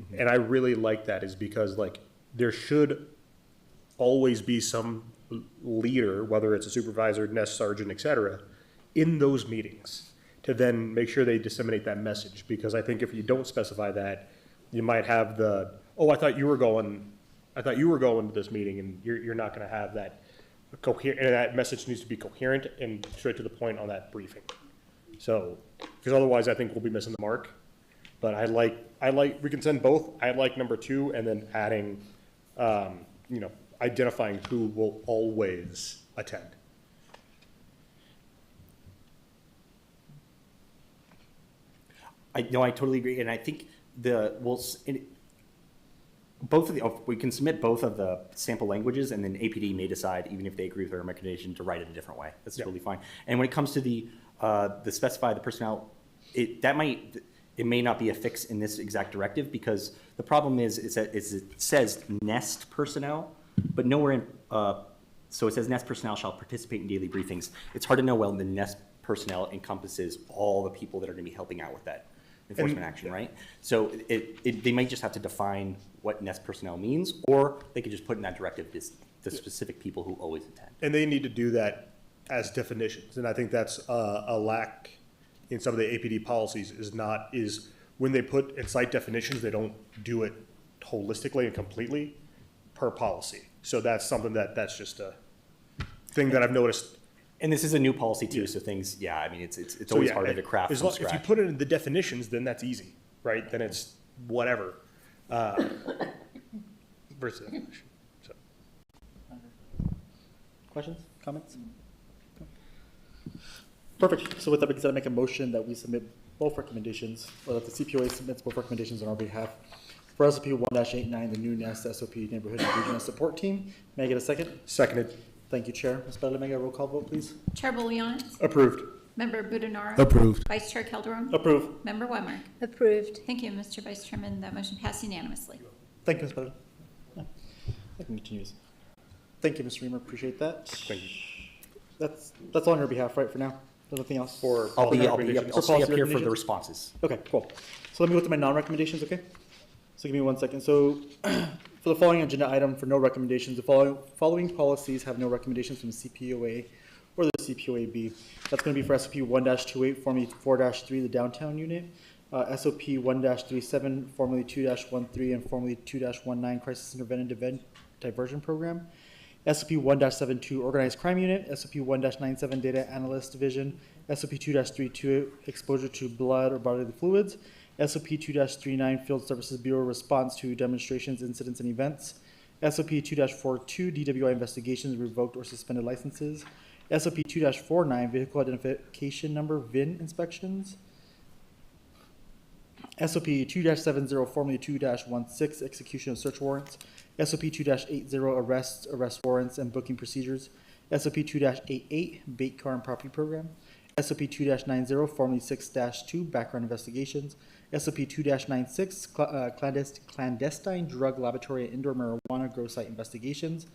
Mm-hmm. And I really like that, is because like there should always be some leader, whether it's a supervisor, NEST sergeant, et cetera, in those meetings to then make sure they disseminate that message. Because I think if you don't specify that, you might have the, oh, I thought you were going to this meeting, and you're not going to have that coherent, and that message needs to be coherent and straight to the point on that briefing. So, because otherwise I think we'll be missing the mark. But I like, we can send both. I like number 2, and then adding, identifying who will always attend. I totally agree, and I think we can submit both of the sample languages, and then APD may decide, even if they agree with our recommendation, to write it a different way. That's totally fine. And when it comes to the specify the personnel, it may not be a fix in this exact directive, because the problem is it says NEST personnel, but nowhere in, so it says NEST personnel shall participate in daily briefings. It's hard to know whether the NEST personnel encompasses all the people that are going to be helping out with that enforcement action, right? So they might just have to define what NEST personnel means, or they could just put in that directive the specific people who always attend. And they need to do that as definitions, and I think that's a lack in some of the APD policies, is when they put in site definitions, they don't do it holistically and completely per policy. So that's something that's just a thing that I've noticed. And this is a new policy too, so things, it's always harder to craft from scratch. If you put it in the definitions, then that's easy, right? Then it's whatever. Versus definition. So. Questions, comments? Perfect. So with that being said, I make a motion that we submit both recommendations, or that the CPOA submits both recommendations on our behalf. For SOP 1-89, the new NEST SOP Neighborhood and Regional Support Team. May I get a second? Seconded. Thank you, Chair. Ms. Butler, may I get a roll call vote, please? Chair Bolianis? Approved. Member Budenaro? Approved. Vice Chair Calderon? Approve. Member Wemer? Approved. Thank you, Mr. Vice Chairman. That motion passed unanimously. Thank you, Ms. Butler. I can continue. Thank you, Mr. Reamer. Appreciate that. Thank you. That's all on your behalf, right, for now? There's nothing else? I'll stay up here for the recommendations? responses. Okay, cool. So let me go to my non-recommendations, okay? So give me 1 second. So for the following agenda item, for no recommendations, the following policies have no recommendations from the CPOA or the CPOAB. That's going to be for SOP 1-28, formerly 4-3, the downtown unit, SOP 1-37, formerly 2-13, and formerly 2-19, crisis Diversion Program, SOP 1-72 Organized Crime Unit, SOP 1-97 Data Analyst Division, SOP 2-32 Exposure to Blood or Bodily Fluids, SOP 2-39 Field Services Bureau Response to Demonstrations, Incidents, and Events, SOP 2-42 DWI Investigations, Revoked or Suspended Licenses, SOP 2-49 Vehicle Identification Number VIN Inspections, SOP 2-70 formerly 2-16 Execution of Search Warrants, SOP 2-80 Arrests, Arrest Warrants, and Booking Procedures, SOP 2-88 Bait Car and Property Program, SOP 2-90 formerly 6-2 Background Investigations, SOP 2-96 Clandestine Drug Laboratory and Indoor Marijuana Grow Site Investigations,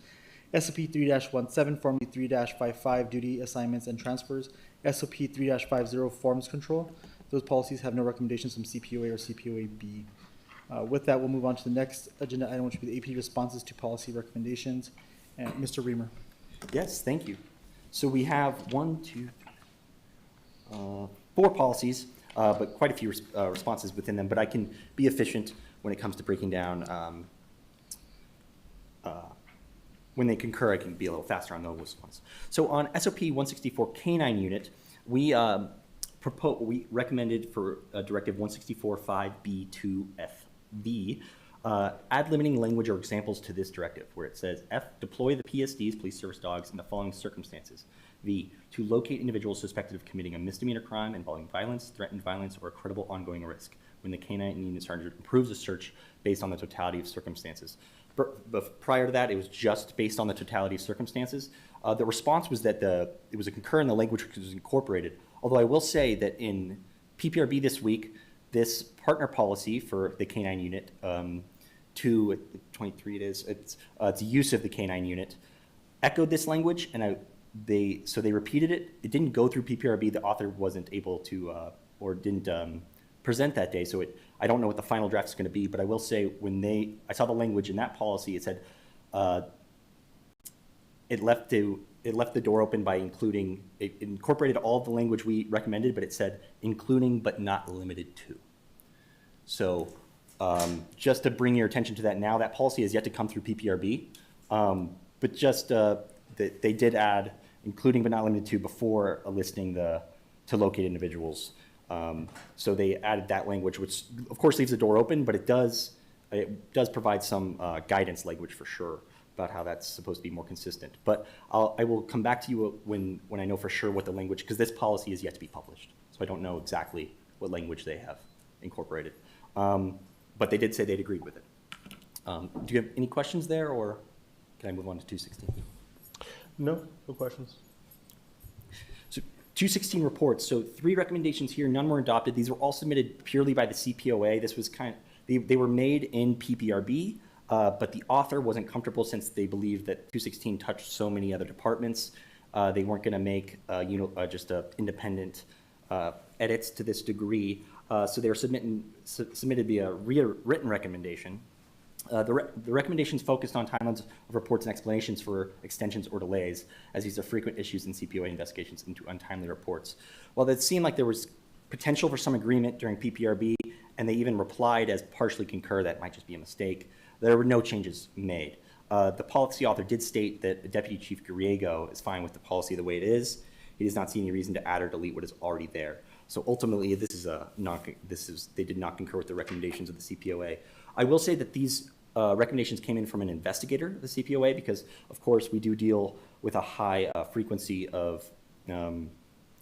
SOP 3-17 formerly 3-55 Duty Assignments and Transfers, SOP 3-50 Forms Control. Those policies have no recommendations from CPOA or CPOA-B. With that, we'll move on to the next agenda item, which will be the AP responses to policy recommendations. And Mr. Reamer. Yes, thank you. So we have 4 policies, but quite a few responses within them, but I can be efficient when it comes to breaking down. When they concur, I can be a little faster on those ones. So on SOP 164 K9 unit, we recommended for Directive 164.5B2FV, add limiting language or examples to this directive, where it says F, deploy the PSDs, police service dogs, in the following circumstances. V, to locate individuals suspected of committing a misdemeanor crime involving violence, threatened violence, or a credible ongoing risk, when the K9 unit sergeant approves a search based on the totality of circumstances. But prior to that, it was just based on the totality of circumstances. The response was that it was a concur in the language which was incorporated. Although I will say that in PPRB this week, this partner policy for the K9 unit, 23 it is, it's use of the K9 unit, echoed this language, and they repeated it. It didn't go through PPRB. The author wasn't able to, or didn't present that day, so I don't know what the final draft is going to be, but I will say I saw the language in that policy, it said it left the door open by including, it incorporated all of the language we recommended, but it said including but not limited to. So just to bring your attention to that now, that policy has yet to come through PPRB, but just they did add including but not limited to before listing to locate individuals. So they added that language, which of course leaves the door open, but it does provide some guidance language for sure about how that's supposed to be more consistent. But I will come back to you when I know for sure what the language, because this policy is yet to be published. So I don't know exactly what language they have incorporated. But they did say they'd agreed with it. Do you have any questions there, or can I move on to 216? No questions. 216 reports, so 3 recommendations here, none were adopted. These were all submitted purely by the CPOA. This was they were made in PPRB, but the author wasn't comfortable since they believed that 216 touched so many other departments. They weren't gonna make just independent edits to this degree. So they were submitted via written recommendation. The recommendations focused on timelines of reports and explanations for extensions or delays, as these are frequent issues in CPOA investigations into untimely reports. While it seemed like there was potential for some agreement during PPRB, and they even replied as partially concur that might just be a mistake, there were no changes made. The policy author did state that Deputy Chief Griego is fine with the policy the way it is. He does not see any reason to add or delete what is already there. So ultimately, they did not concur with the recommendations of the CPOA. I will say that these recommendations came in from an investigator of the CPOA because, of course, we do deal with a high frequency of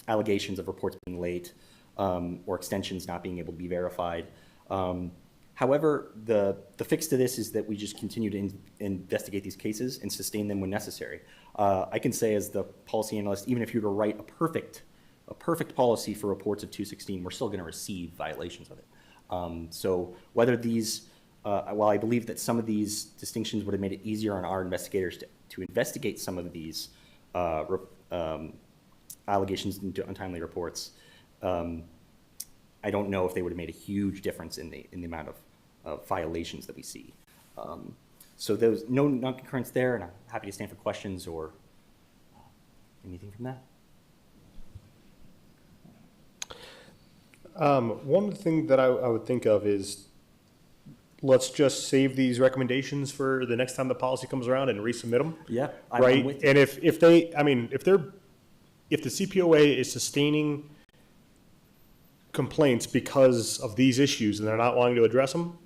allegations of reports being late or extensions not being able to be verified. However, the fix to this is that we just continue to investigate these cases and sustain them when necessary. I can say as the policy analyst, even if you were to write a perfect policy for reports of 216, we're still going to receive violations of it. So whether these while I believe that some of these distinctions would have made it easier on our investigators to investigate some of these allegations into untimely reports, I don't know if they would have made a huge difference in the amount of violations that we see. So there's no non-concurrence there, and I'm happy to stand for questions or anything from that. One thing that I would think of is let's just save these recommendations for the next time the policy comes around and resubmit them. Yeah, I'm Right? with you. And if they, I mean, if the CPOA is sustaining complaints because of these issues and they're not wanting to address them,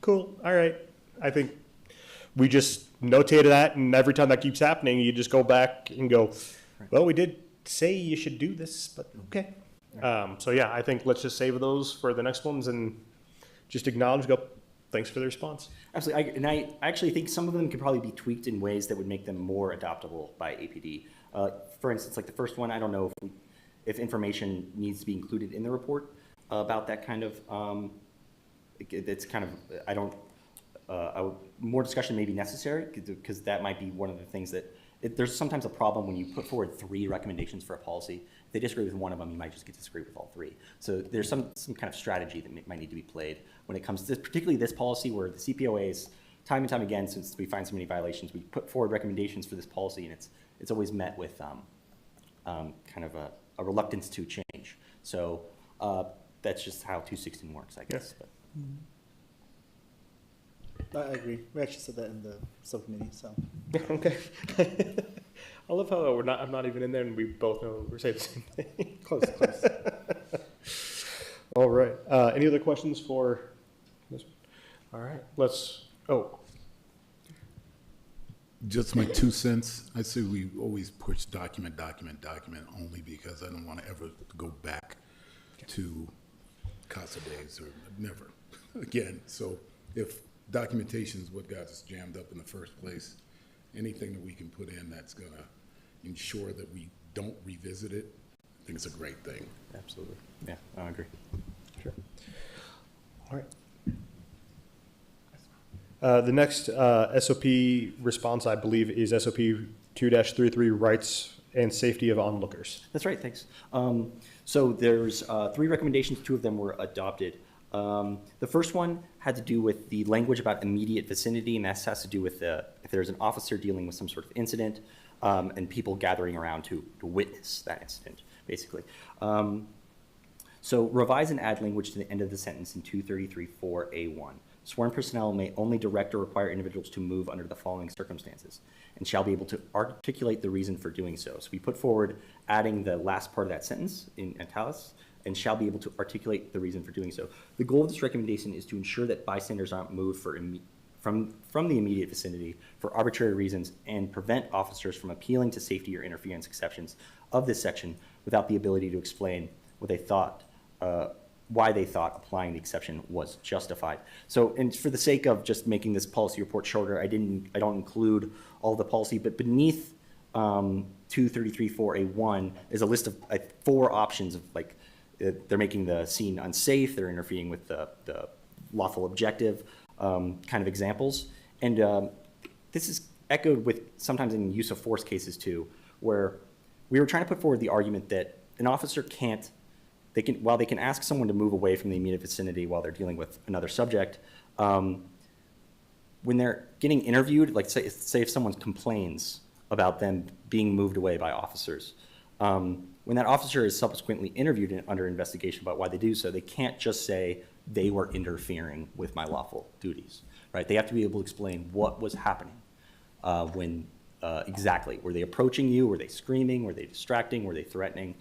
cool, all right. I think we just notate that, and every time that keeps happening, you just go back and go, well, we did say you should do this, but okay. So yeah, I think let's just save those for the next ones and just acknowledge, go, thanks for the response. Absolutely, I actually think some of them could probably be tweaked in ways that would make them more adoptable by APD. For instance, like the first one, I don't know if information needs to be included in the report about that kind of, it's kind of, I don't, more discussion may be necessary, because that might be one of the things that, there's sometimes a problem when you put forward 3 recommendations for a policy. If they disagree with one of them, you might just get to disagree with all 3. So there's some kind of strategy that might need to be played when it comes to particularly this policy, where the CPOAs, time and time again, since we find so many violations, we put forward recommendations for this policy, and it's always met with kind of a reluctance to change. So that's just how 216 works, I guess. But. I agree. We actually said that in the subcommittee, so. Okay. I love how I'm not even in there and we both know we're saying the same thing. Close. All right. Any other questions for this one? All right, Just my 2 cents. I say we always push document only because I don't want to ever go back to CASA days or never again. So if documentation is what got us jammed up in the first place, anything that we can put in that's going to ensure that we don't revisit it, I think it's a great thing. Absolutely. Yeah, I agree. Sure. All right. The next SOP response, I believe, is SOP 2-33, rights and safety of onlookers. That's right, thanks. So there's 3 recommendations, 2 of them were adopted. The first one had to do with the language about immediate vicinity, and that has to do with if there's an officer dealing with some sort of incident and people gathering around to witness that incident, basically. So revise and add language to the end of the sentence in 233-4A1. Sworn personnel may only direct or require individuals to move under the following circumstances and shall be able to articulate the reason for doing so. So we put forward adding the last part of that sentence in italics, and shall be able to articulate the reason for doing so. The goal of this recommendation is to ensure that bystanders aren't moved from the immediate vicinity for arbitrary reasons and prevent officers from appealing to safety or interference exceptions of this section without the ability to explain what they thought, why they thought applying the exception was justified. So, and for the sake of just making this policy report shorter, I don't include all the policy, but beneath 233-4A1 is a list of 4 options of like, they're making the scene unsafe, they're interfering with the lawful objective kind of examples. And this is echoed with sometimes in use of force cases too, where we were trying to put forward the argument that an officer while they can ask someone to move away from the immediate vicinity while they're dealing with another subject, when they're getting interviewed, like say if someone complains about them being moved away by officers, when that officer is subsequently interviewed and under investigation about why they do so, they can't just say they were interfering with my lawful duties, right? They have to be able to explain what was happening when exactly. Were they approaching you? Were they screaming? Were they distracting? Were they threatening?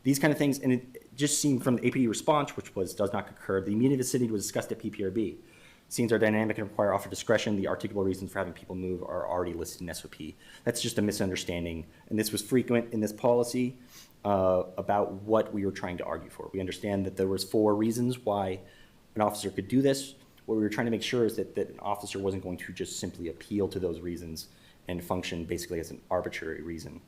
These kind of things, and it just seemed from the APD response, which was does not concur, the immediate vicinity was discussed at PPRB. Scenes are dynamic and require officer discretion. The articulable reasons for having people move are already listed in SOP. That's just a misunderstanding. And this was frequent in this policy about what we were trying to argue for. We understand that there was 4 reasons why an officer could do this. What we were trying to make sure is that an officer wasn't going to just simply appeal to those reasons and function basically as an arbitrary reason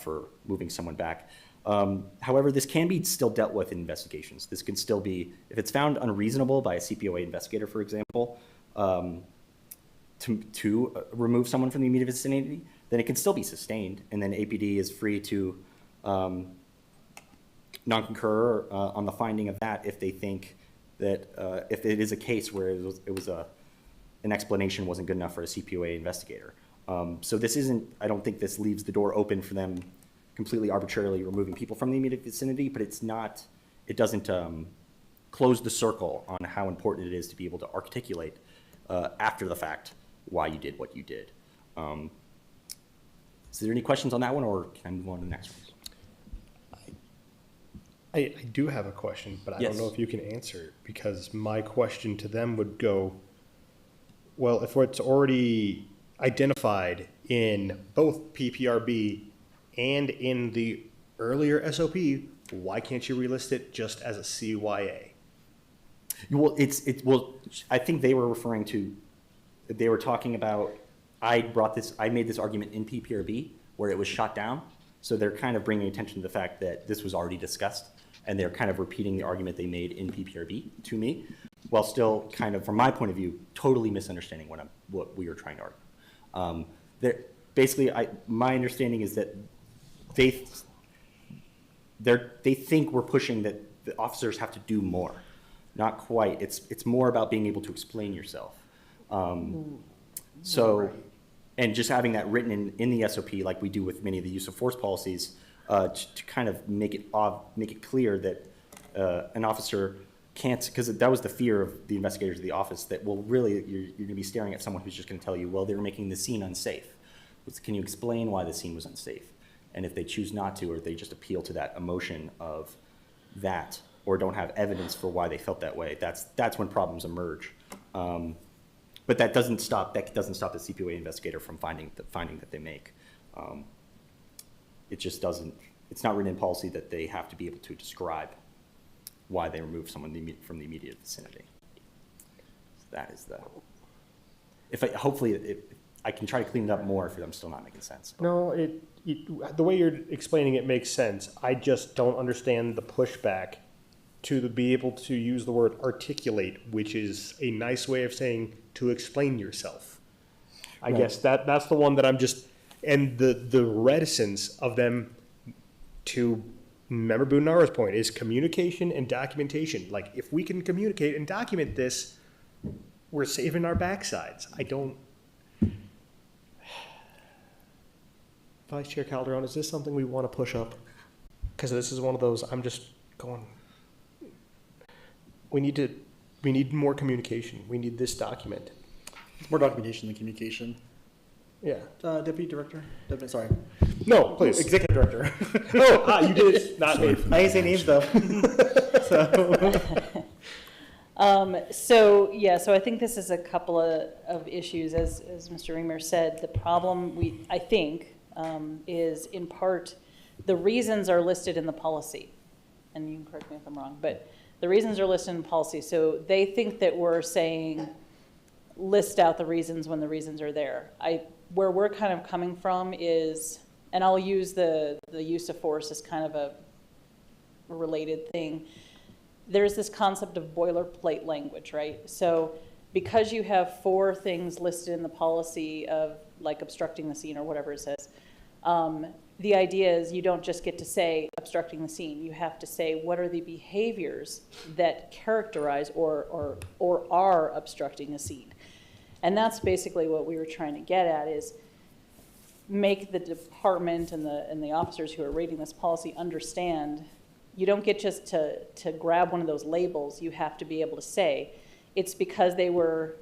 for moving someone back. However, this can be still dealt with in investigations. This can still be, if it's found unreasonable by a CPOA investigator, for example, to remove someone from the immediate vicinity, then it can still be sustained, and then APD is free to non-concur on the finding of that if they think that if it is a case where an explanation wasn't good enough for a CPOA investigator. So this isn't, I don't think this leaves the door open for them completely arbitrarily removing people from the immediate vicinity, but it's not, it doesn't closed the circle on how important it is to be able to articulate after the fact why you did what you did. Is there any questions on that one, or can I move on to the next one? I do have a question, but I don't know Yes. if you can answer it, because my question to them would go, well, if it's already identified in both PPRB and in the earlier SOP, why can't you relist it just as a CYA? Well, well, I think they were referring to, they were talking about, I made this argument in PPRB where it was shot down. So they're kind of bringing attention to the fact that this was already discussed, and they're kind of repeating the argument they made in PPRB to me, while still kind of, from my point of view, totally misunderstanding what we were trying to argue. Basically, my understanding is that they think we're pushing that the officers have to do more. Not quite. It's more about being able to explain yourself. And just having that written in the SOP, like we do with many of the use of force policies, to kind of make it clear that an officer can't, because that was the fear of the investigators of the office, that, well, really, you're going to be staring at someone who's just going to tell you, well, they were making the scene unsafe. Can you explain why the scene was unsafe? And if they choose not to, or they just appeal to that emotion of that, or don't have evidence for why they felt that way, that's when problems emerge. But that doesn't stop the CPOA investigator from finding that they make. It just doesn't, it's not written in policy that they have to be able to describe why they removed someone from the immediate vicinity. So that is hopefully I can try to clean it up more if I'm still not making sense. No, the way you're explaining it makes sense. I just don't understand the pushback to be able to use the word articulate, which is a nice way of saying to explain yourself. I guess that's the one that I'm just, and the reticence of them to, remember Budinara's point, is communication and documentation. Like, if we can communicate and document this, we're saving our backsides. Vice Chair Calderon, is this something we want to push up? Because this is one of those, I'm just going, we need more communication. We need this document. It's more documentation than communication. Yeah. Deputy Director? Sorry. No, please. Executive Director. You did it, not me. I didn't say names though. So I think this is a couple of issues, as Mr. Reamer said. The problem I think is in part, the reasons are listed in the policy, and you can correct me if I'm wrong, but the reasons are listed in the policy. So they think that we're saying, list out the reasons when the reasons are there. Where we're kind of coming from is, and I'll use the use of force as kind of a related thing. There's this concept of boilerplate language, right? So because you have 4 things listed in the policy of like obstructing the scene or whatever it says, the idea is you don't just get to say obstructing the scene. You have to say what are the behaviors that characterize or are obstructing a scene. And that's basically what we were trying to get at, is make the department and the officers who are reading this policy understand you don't get just to grab one of those labels. You have to be able to say it's because they were,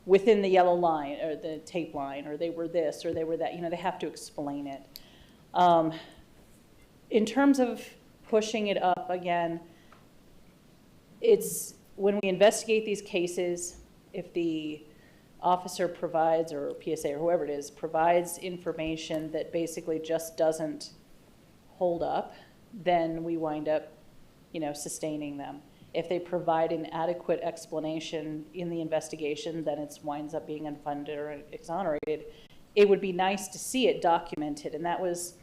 within the yellow line or the tape line, or they were this or they were that. They have to explain it. In terms of pushing it up again, it's when we investigate these cases, if the officer provides, or PSA or whoever it is, provides information that basically just doesn't hold up, then we wind up, sustaining them. If they provide an adequate explanation in the investigation, then it winds up being unfunded or exonerated. It would be nice to see it documented, and that was,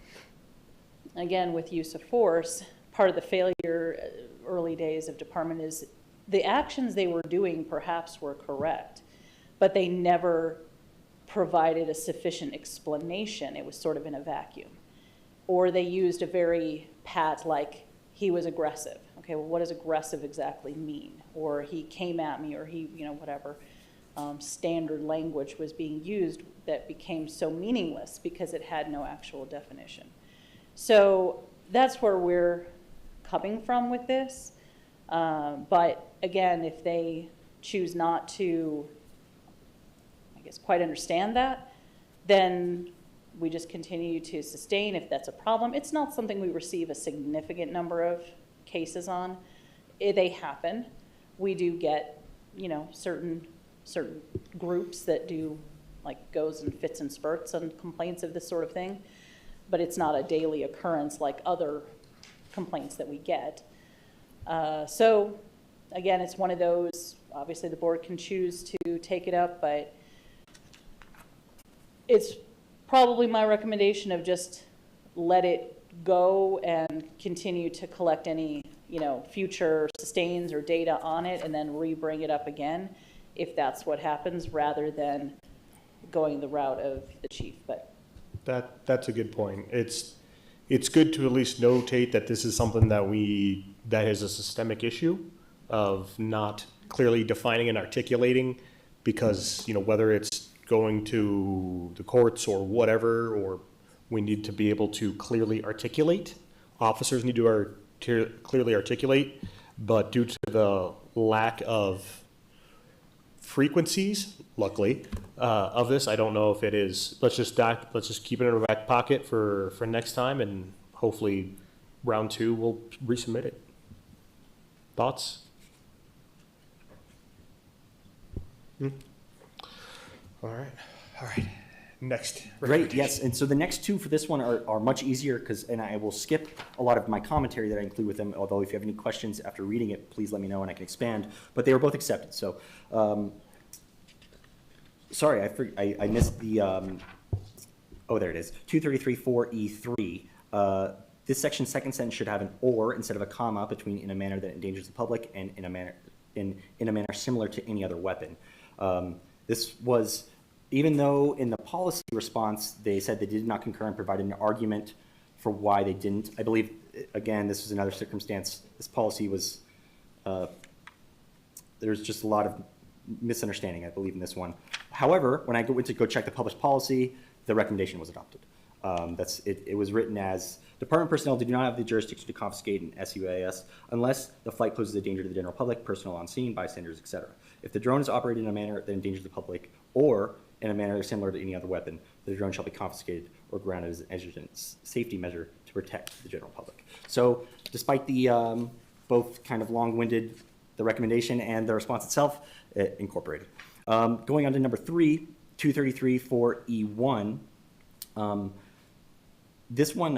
again, with use of force, part of the failure early days of department is the actions they were doing perhaps were correct, but they never provided a sufficient explanation. It was sort of in a vacuum. Or they used a very pat, like, he was aggressive. Okay, well, what does aggressive exactly mean? Or he came at me, or he, whatever. Standard language was being used that became so meaningless because it had no actual definition. So that's where we're coming from with this. But again, if they choose not to, I guess, quite understand that, then we just continue to sustain if that's a problem. It's not something we receive a significant number of cases on. They happen. We do get, you know, certain groups that do, like, goes in fits and spurts on complaints of this sort of thing, but it's not a daily occurrence like other complaints that we get. So again, it's one of those, obviously the board can choose to take it up, but it's probably my recommendation of just let it go and continue to collect any, you know, future sustains or data on it and then re-bring it up again if that's what happens, rather than going the route of the chief. But That's a good point. It's good to at least notate that this is something that is a systemic issue of not clearly defining and articulating, because, you know, whether it's going to the courts or whatever, or we need to be able to clearly articulate. Officers need to clearly articulate, but due to the lack of frequencies, luckily, of this, I don't know if it is. Let's just keep it in our back pocket for next time, and hopefully round 2 we'll resubmit it. Thoughts? All right. Next. Great, yes, and so the next 2 for this one are much easier, and I will skip a lot of my commentary that I include with them, although if you have any questions after reading it, please let me know and I can expand, but they were both accepted. So, sorry, I missed the, oh, there it is, 233-4E3. This section's second sentence should have an "or" instead of a comma between "in a manner that endangers the public" and in a manner similar to any other weapon. This was, even though in the policy response they said they did not concur and provided an argument for why they didn't, I believe, again, this was another circumstance. This policy was, there's just a lot of misunderstanding, I believe, in this one. However, when I went to go check the published policy, the recommendation was adopted. It was written as, department personnel do not have the jurisdiction to confiscate an SUAS unless the flight poses a danger to the general public, personnel on scene, bystanders, etc. If the drone is operated in a manner that endangers the public or in a manner similar to any other weapon, the drone shall be confiscated or grounded as an exigent safety measure to protect the general public. So despite the both kind of long-winded, the recommendation and the response itself, it incorporated. Going on to number 3, 233-4E1. This one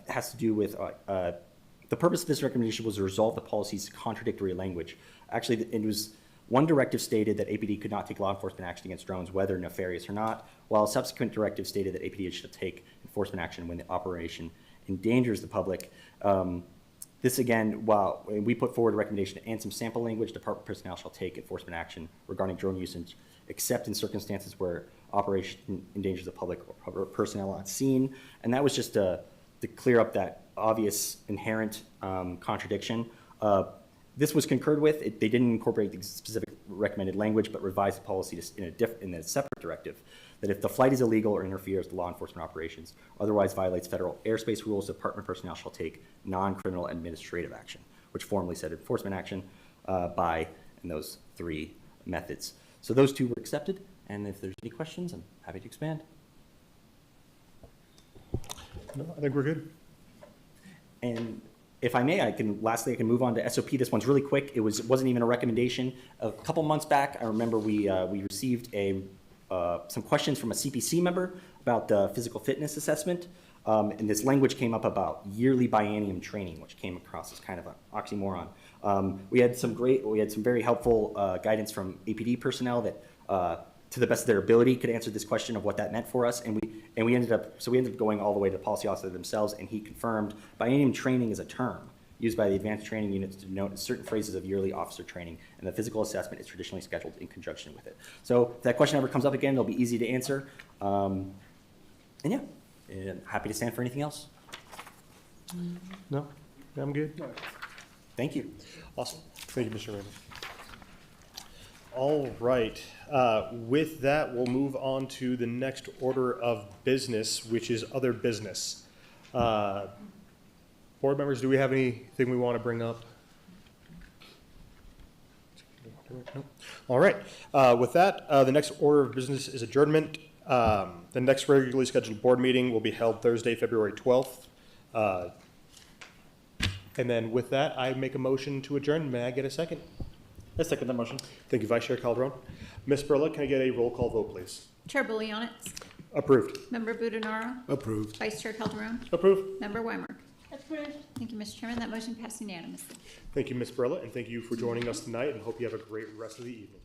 has to do with, the purpose of this recommendation was to resolve the policy's contradictory language. Actually, it was, one directive stated that APD could not take law enforcement action against drones, whether nefarious or not, while a subsequent directive stated that APD should take enforcement action when the operation endangers the public. This again, while we put forward a recommendation and some sample language, department personnel shall take enforcement action regarding drone usage, except in circumstances where operation endangers the public or personnel on scene. And that was just to clear up that obvious inherent contradiction. This was concurred with. They didn't incorporate the specific recommended language, but revised the policy in a separate directive, that if the flight is illegal or interferes with law enforcement operations, otherwise violates federal airspace rules, department personnel shall take non-criminal administrative action, which formally said enforcement action by in those 3 methods. So those 2 were accepted, and if there's any questions, I'm happy to expand. No, I think we're good. And if I may, lastly, I can move on to SOP. This one's really quick. It wasn't even a recommendation. A couple months back, I remember we received some questions from a CPC member about the physical fitness assessment. And this language came up about yearly biennium training, which came across as kind of an oxymoron. We had some very helpful guidance from APD personnel that, to the best of their ability, could answer this question of what that meant for us. And we ended up going all the way to the policy officer themselves, and he confirmed biennium training is a term used by the advanced training units to denote certain phases of yearly officer training, and the physical assessment is traditionally scheduled in conjunction with it. So if that question ever comes up again, it'll be easy to answer. And yeah, and happy to stand for anything else. No, I'm good. Thank you. Awesome. Thank you, Mr. Raymond. All right. With that, we'll move on to the next order of business, which is other business. Board members, do we have anything we want to bring up? No? All right. With that, the next order of business is adjournment. The next regularly scheduled board meeting will be held Thursday, February 12th. And then with that, I make a motion to adjourn. May I get a second? I second the motion. Thank you, Vice Chair Calderon. Ms. Perla, can I get a roll call vote, please? Chair Bullionitz, Approved. Member Budenaro, Approved. Vice Chair Calderon, Approved. Member Weimer. Approved. Thank you, Mr. Chairman. That motion passed unanimously. Thank you, Ms. Perla, and thank you for joining us tonight, and hope you have a great rest of the evening.